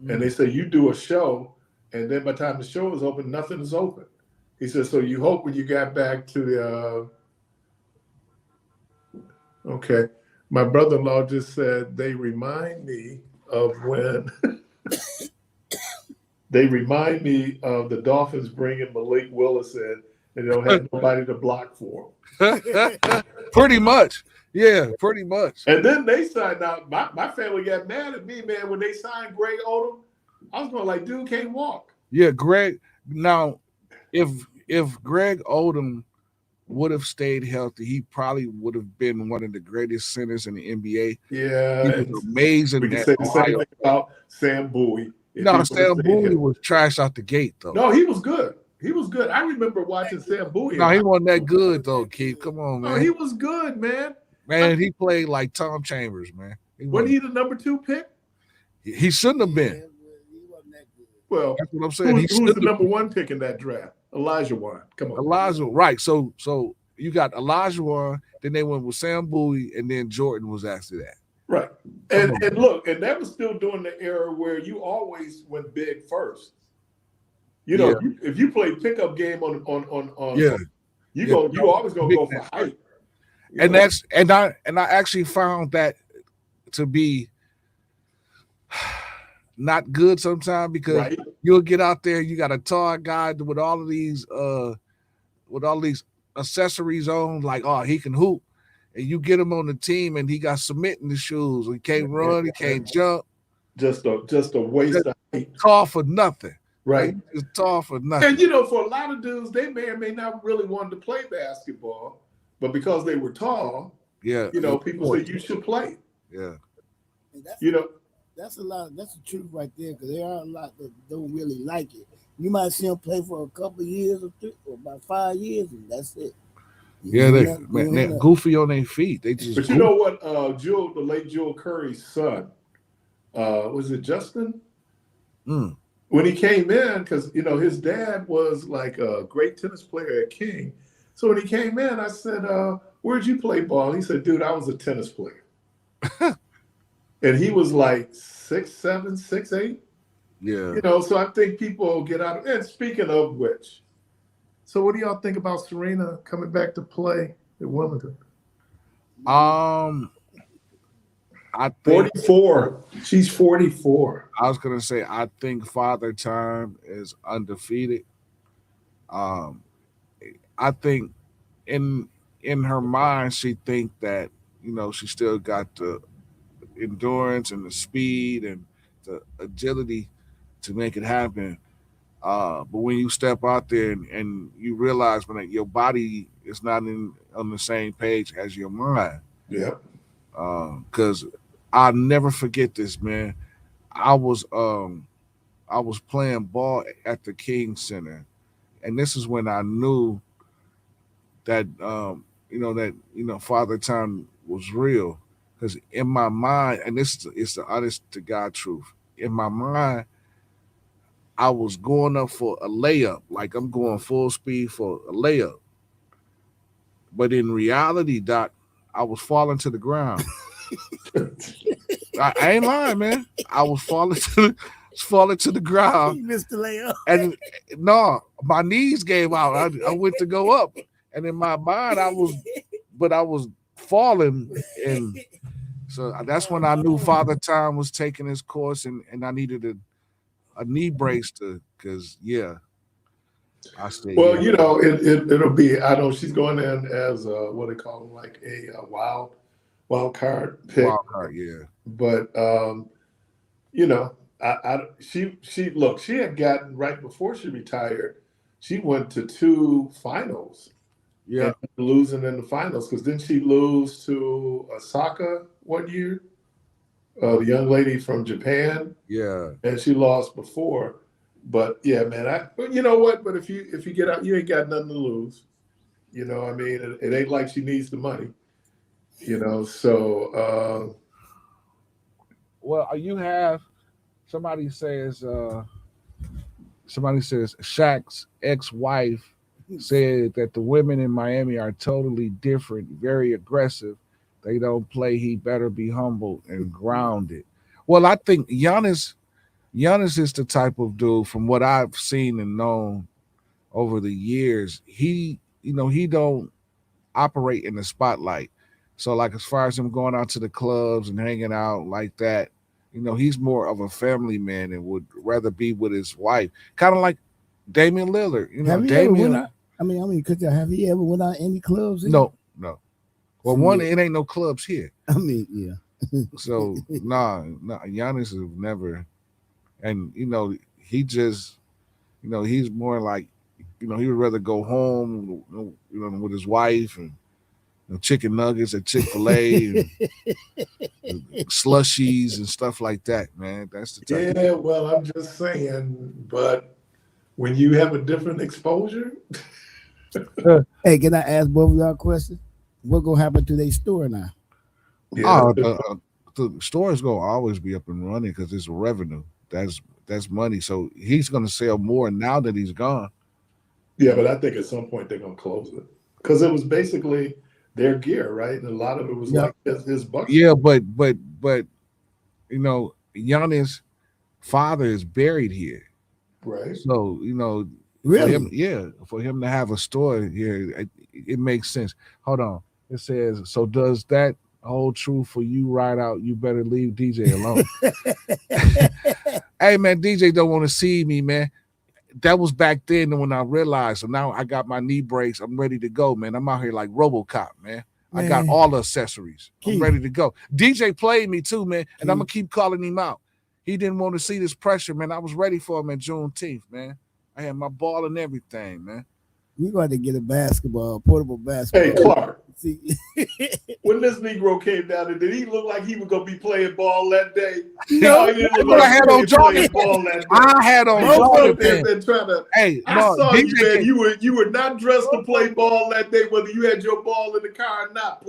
And they said you do a show, and then by the time the show is open, nothing is open. He said, so you hope when you got back to the, okay, my brother-in-law just said, they remind me of when, they remind me of the Dolphins bringing Malik Willis in, and they don't have nobody to block for him. Pretty much. Yeah, pretty much. And then they signed out, my family got mad at me, man, when they signed Greg Odom. I was going like, dude can't walk. Yeah, Greg, now, if Greg Odom would have stayed healthy, he probably would have been one of the greatest centers in the NBA. Yeah, he was amazing. We can say the same thing about Sam Bowie. No, Sam Bowie was trash out the gate, though. No, he was good. He was good. I remember watching Sam Bowie. No, he wasn't that good, though, Keith. Come on, man. No, he was good, man. Man, he played like Tom Chambers, man. Wasn't he the number 2 pick? He shouldn't have been. Well, that's what I'm saying. Who was the number 1 pick in that draft? Elijah Wan. Come on. Elijah, right. So you got Elijah Wan, then they went with Sam Bowie, and then Jordan was after that. Right. And look, and that was still during the era where you always went big first. If you play pickup game on you always gonna go for height. And I actually found that to be not good sometimes because you'll get out there, you got a tall guy with all these accessories on, like, oh, he can hoop, and you get him on the team and he got cement in the shoes. He can't run, he can't jump. Just a waste of height. Tall for nothing. Right. Just tall for nothing. And for a lot of dudes, they may or may not really want to play basketball, but because they were tall, people say you should play. Yeah. That's a lot. That's the truth right there, because there are a lot that don't really like it. You might see them play for a couple of years or about 5 years, and that's it. They're goofy on their feet. They just. But you know what? The late Jewel Curry's son, was it Justin? When he came in, because his dad was like a great tennis player at King. So when he came in, I said, "Where'd you play ball?" He said, "Dude, I was a tennis player." And he was like 6'7", 6'8". Yeah. So I think people get out of. And speaking of which, so what do y'all think about Serena coming back to play at Wimbledon? I think 44. She's 44. I was gonna say I think Father Time is undefeated. I think in her mind she think that she still got the endurance and the speed and the agility to make it happen. But when you step out there and you realize when your body is not on the same page as your mind. Yep. Because I'll never forget this, man. I was playing ball at the King Center, and this is when I knew that Father Time was real. Because in my mind, and this is the honest to God truth, in my mind, I was going up for a layup, like I'm going full speed for a layup. But in reality, Doc, I was falling to the ground. I ain't lying, man. I was falling to the ground. You missed the layup. And no, my knees gave out. I went to go up. And in my mind, I was falling. And so that's when I knew Father Time was taking his course and I needed a knee brace because I stayed. Well, it'll be. I know she's going in as what they call them, like a wild card pick. Wild card, yeah. But she had gotten right before she retired. She went to 2 finals. Yeah, losing in the finals because didn't she lose to Osaka one year? The young lady from Japan. Yeah, and she lost before. But yeah, man. But you know what? But if you get out, you ain't got nothing to lose. You know, I mean, it ain't like she needs the money. So. Well, you have somebody says Shaq's ex-wife said that the women in Miami are totally different, very aggressive. They don't play. He better be humble and grounded. Well, I think Yannis is the type of dude, from what I've seen and known over the years, he don't operate in the spotlight. So like as far as him going out to the clubs and hanging out like that, he's more of a family man and would rather be with his wife. Kind of like Damian Lillard. Have he ever went out any clubs? No. Well, it ain't no clubs here. I mean, yeah. So nah, Giannis has never, and he just, he's more like, he would rather go home, with his wife and chicken nuggets at Chick-fil-A, and slushies and stuff like that, man. That's the type. Yeah, well, I'm just saying, but when you have a different exposure. Hey, can I ask both of y'all a question? What gonna happen to their store now? Yeah. The store is gonna always be up and running because it's revenue. That's money. So he's gonna sell more now that he's gone. Yeah, but I think at some point they're gonna close it because it was basically their gear, right? And a lot of it was like his Bucks. Yeah, but Giannis' father is buried here, right? So really, for him to have a store here, it makes sense. Hold on, it says, so does that hold true for you? Right out, you better leave DJ alone. Hey man, DJ don't want to see me, man. That was back then when I realized. So now I got my knee brace. I'm ready to go, man. I'm out here like RoboCop, man. I got all the accessories. I'm ready to go. DJ played me too, man, and I'm gonna keep calling him out. He didn't want to see this pressure, man. I was ready for him at Juneteenth, man. I had my ball and everything, man. We got to get a portable basketball. Hey, Clark. See, when this Negro came down there, did he look like he was gonna be playing ball that day? No, I had on Jordan. I had on Jordan. I saw you, man. You were not dressed to play ball that day, whether you had your ball in the car or not.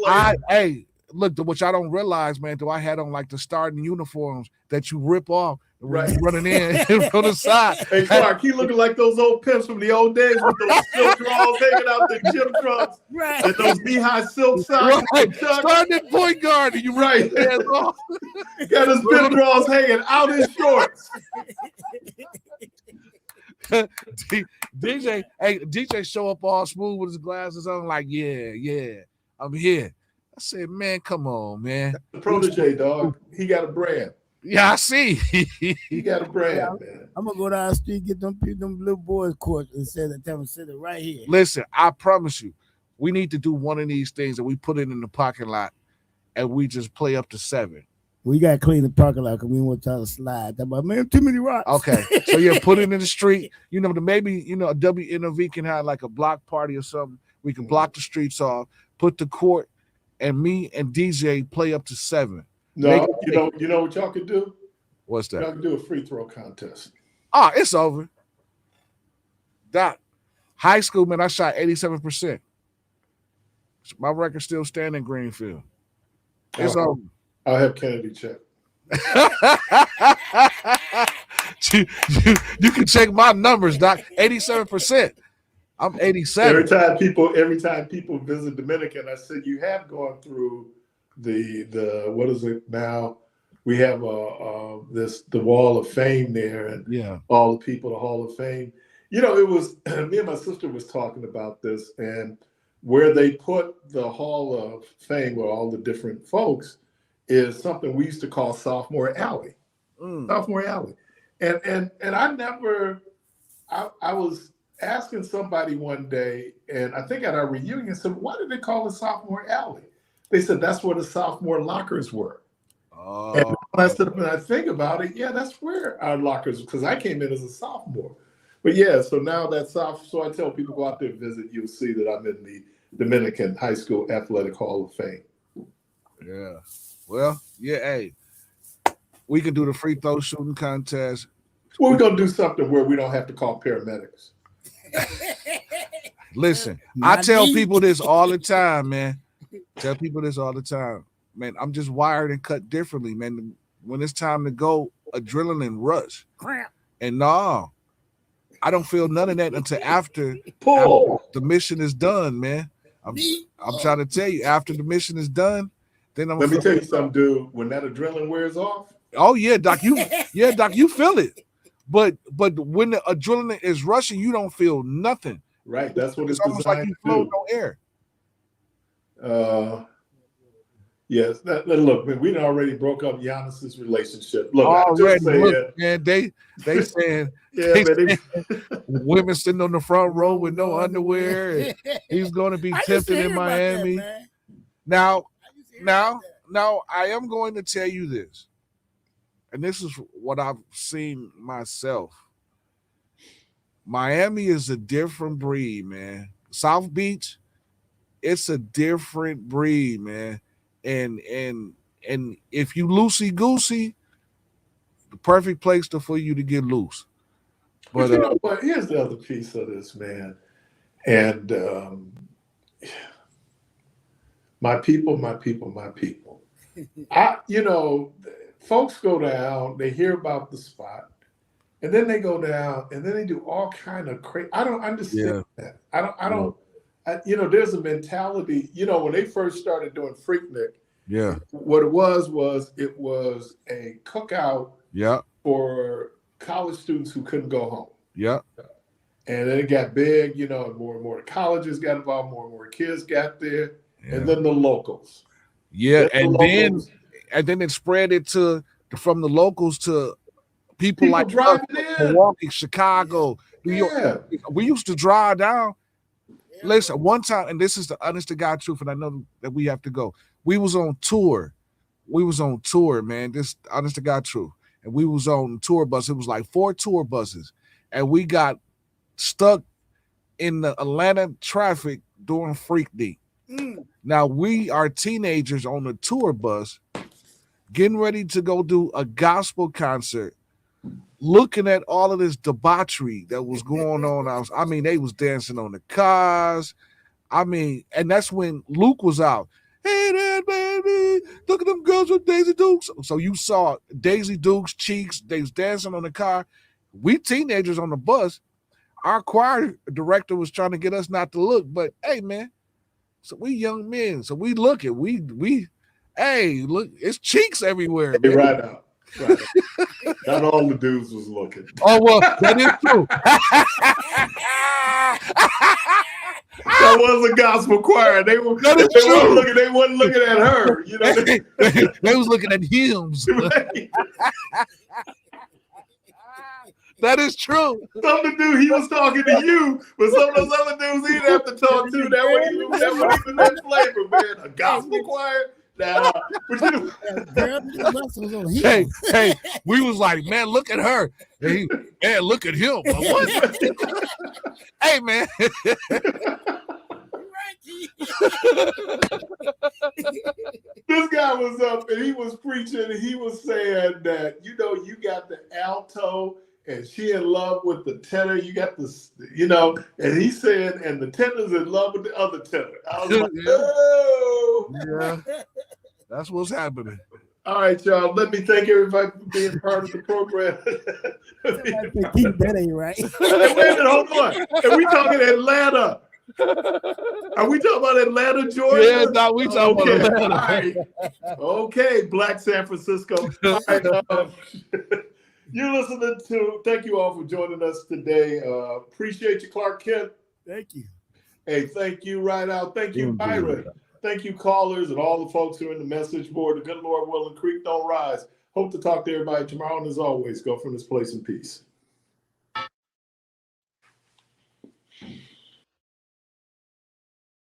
Look, what y'all don't realize, man, I had on like the starting uniforms that you rip off. Right, running in from the side. Hey, Clark, he looking like those old pimps from the old days with those silk drawers hanging out the gym trunks, right? And those knee-high silk socks. Right, starting at point guard, and you right. Got his bib drawers hanging out his shorts. DJ show up all smooth with his glasses on, like, yeah, I'm here. I said, man, come on, man. The protege, dog. He got a brand. Yeah, I see. He got a brand, man. I'm gonna go down the street, get them little boys' court, and say that them sit it right here. Listen, I promise you, we need to do one of these things and we put it in the parking lot and we just play up to 7. We gotta clean the parking lot because we want to slide. About man, too many rocks. Okay, so yeah, put it in the street. You know, maybe a WNOV can have like a block party or something. We can block the streets off, put the court, and me and DJ play up to 7. No, you know what y'all could do? What's that? Y'all can do a free throw contest. It's over. That high school, man, I shot 87%. My record's still standing in Greenfield. It's over. I'll have Kennedy check. you can check my numbers, Doc. 87%. I'm 87. Every time people visit Dominican, I said you have gone through the what is it now? We have the Wall of Fame there, and all the people, the Hall of Fame. You know, it was me and my sister was talking about this, and where they put the Hall of Fame with all the different folks is something we used to call Sophomore Alley. Sophomore Alley. And I was asking somebody one day, and I think at our reunion, said, why did they call it Sophomore Alley? They said that's where the sophomore lockers were. And when I sit up and I think about it, that's where our lockers, because I came in as a sophomore. But so now so I tell people go out there and visit, you'll see that I'm in the Dominican High School Athletic Hall of Fame. Yeah. Well, hey, we can do the free throw shooting contest. Well, we're going to do something where we don't have to call paramedics. Listen, I tell people this all the time, man. Man, I'm just wired and cut differently, man. When it's time to go, adrenaline rush. And no, I don't feel none of that until after the mission is done, man. I'm trying to tell you, after the mission is done, then I'm. Let me tell you something, dude. When that adrenaline wears off. Oh yeah, Doc. You feel it. But when the adrenaline is rushing, you don't feel nothing. Right. That's what it's almost like you float on air. Yes. Look, man, we already broke up Yannis's relationship. Look, man, they saying women sitting on the front row with no underwear. And he's going to be tempted in Miami. Now, I am going to tell you this, and this is what I've seen myself. Miami is a different breed, man. South Beach, it's a different breed, man. And if you loosey goosey, the perfect place for you to get loose. But you know what? Here's the other piece of this, man. And my people. Folks go down, they hear about the spot, and then they go down, and then they do all kind of crazy. I don't understand that. I don't. There's a mentality. When they first started doing Freaknik, what it was a cookout for college students who couldn't go home. And then it got big, and more and more colleges got involved, more and more kids got there, and then the locals. And then it spread it from the locals to people like Milwaukee, Chicago, New York. We used to drive down. Listen, one time, and this is the honest to God truth, and I know that we have to go. We was on tour, man. This honest to God truth. And we was on tour bus. It was like 4 tour buses. And we got stuck in the Atlanta traffic during Freaknik. Now we are teenagers on the tour bus getting ready to go do a gospel concert, looking at all of this debauchery that was going on. They was dancing on the cars. And that's when Luke was out. Hey there, baby, look at them girls with Daisy Dukes. So you saw Daisy Dukes, Cheeks, they was dancing on the car. We teenagers on the bus. Our choir director was trying to get us not to look, but hey, man, so we young men, so we look at hey, look, it's cheeks everywhere. Hey, right out. Not all the dudes was looking. Oh well, that is true. That was a gospel choir. They wasn't looking at her. You know, they was looking at hymns. That is true. Some of the dude, he was talking to you, but some of those other dudes he didn't have to talk to. That wasn't even that flavor, man. A gospel choir. Nah, hey, we was like, man, look at her. Hey, man, look at him. What? Hey, man. This guy was up and he was preaching and he was saying that, you know, you got the alto and she in love with the tenor. You got this, you know, and he said, and the tenor's in love with the other tenor. I was like, oh. Yeah. That's what's happening. All right, y'all. Let me thank everybody for being part of the program. That ain't right. Hey, wait a minute, hold on. Are we talking Atlanta? Are we talking about Atlanta, Georgia? Yeah, no, we talking about Atlanta. All right. Okay, Black San Francisco. All right, you're listening to, thank you all for joining us today. Appreciate you, Clark Kent. Thank you. Hey, thank you, Right Out. Thank you, Byron. Thank you, callers, and all the folks who are in the message board. The good Lord willing, Creek don't rise. Hope to talk to everybody tomorrow. And as always, go from this place in peace.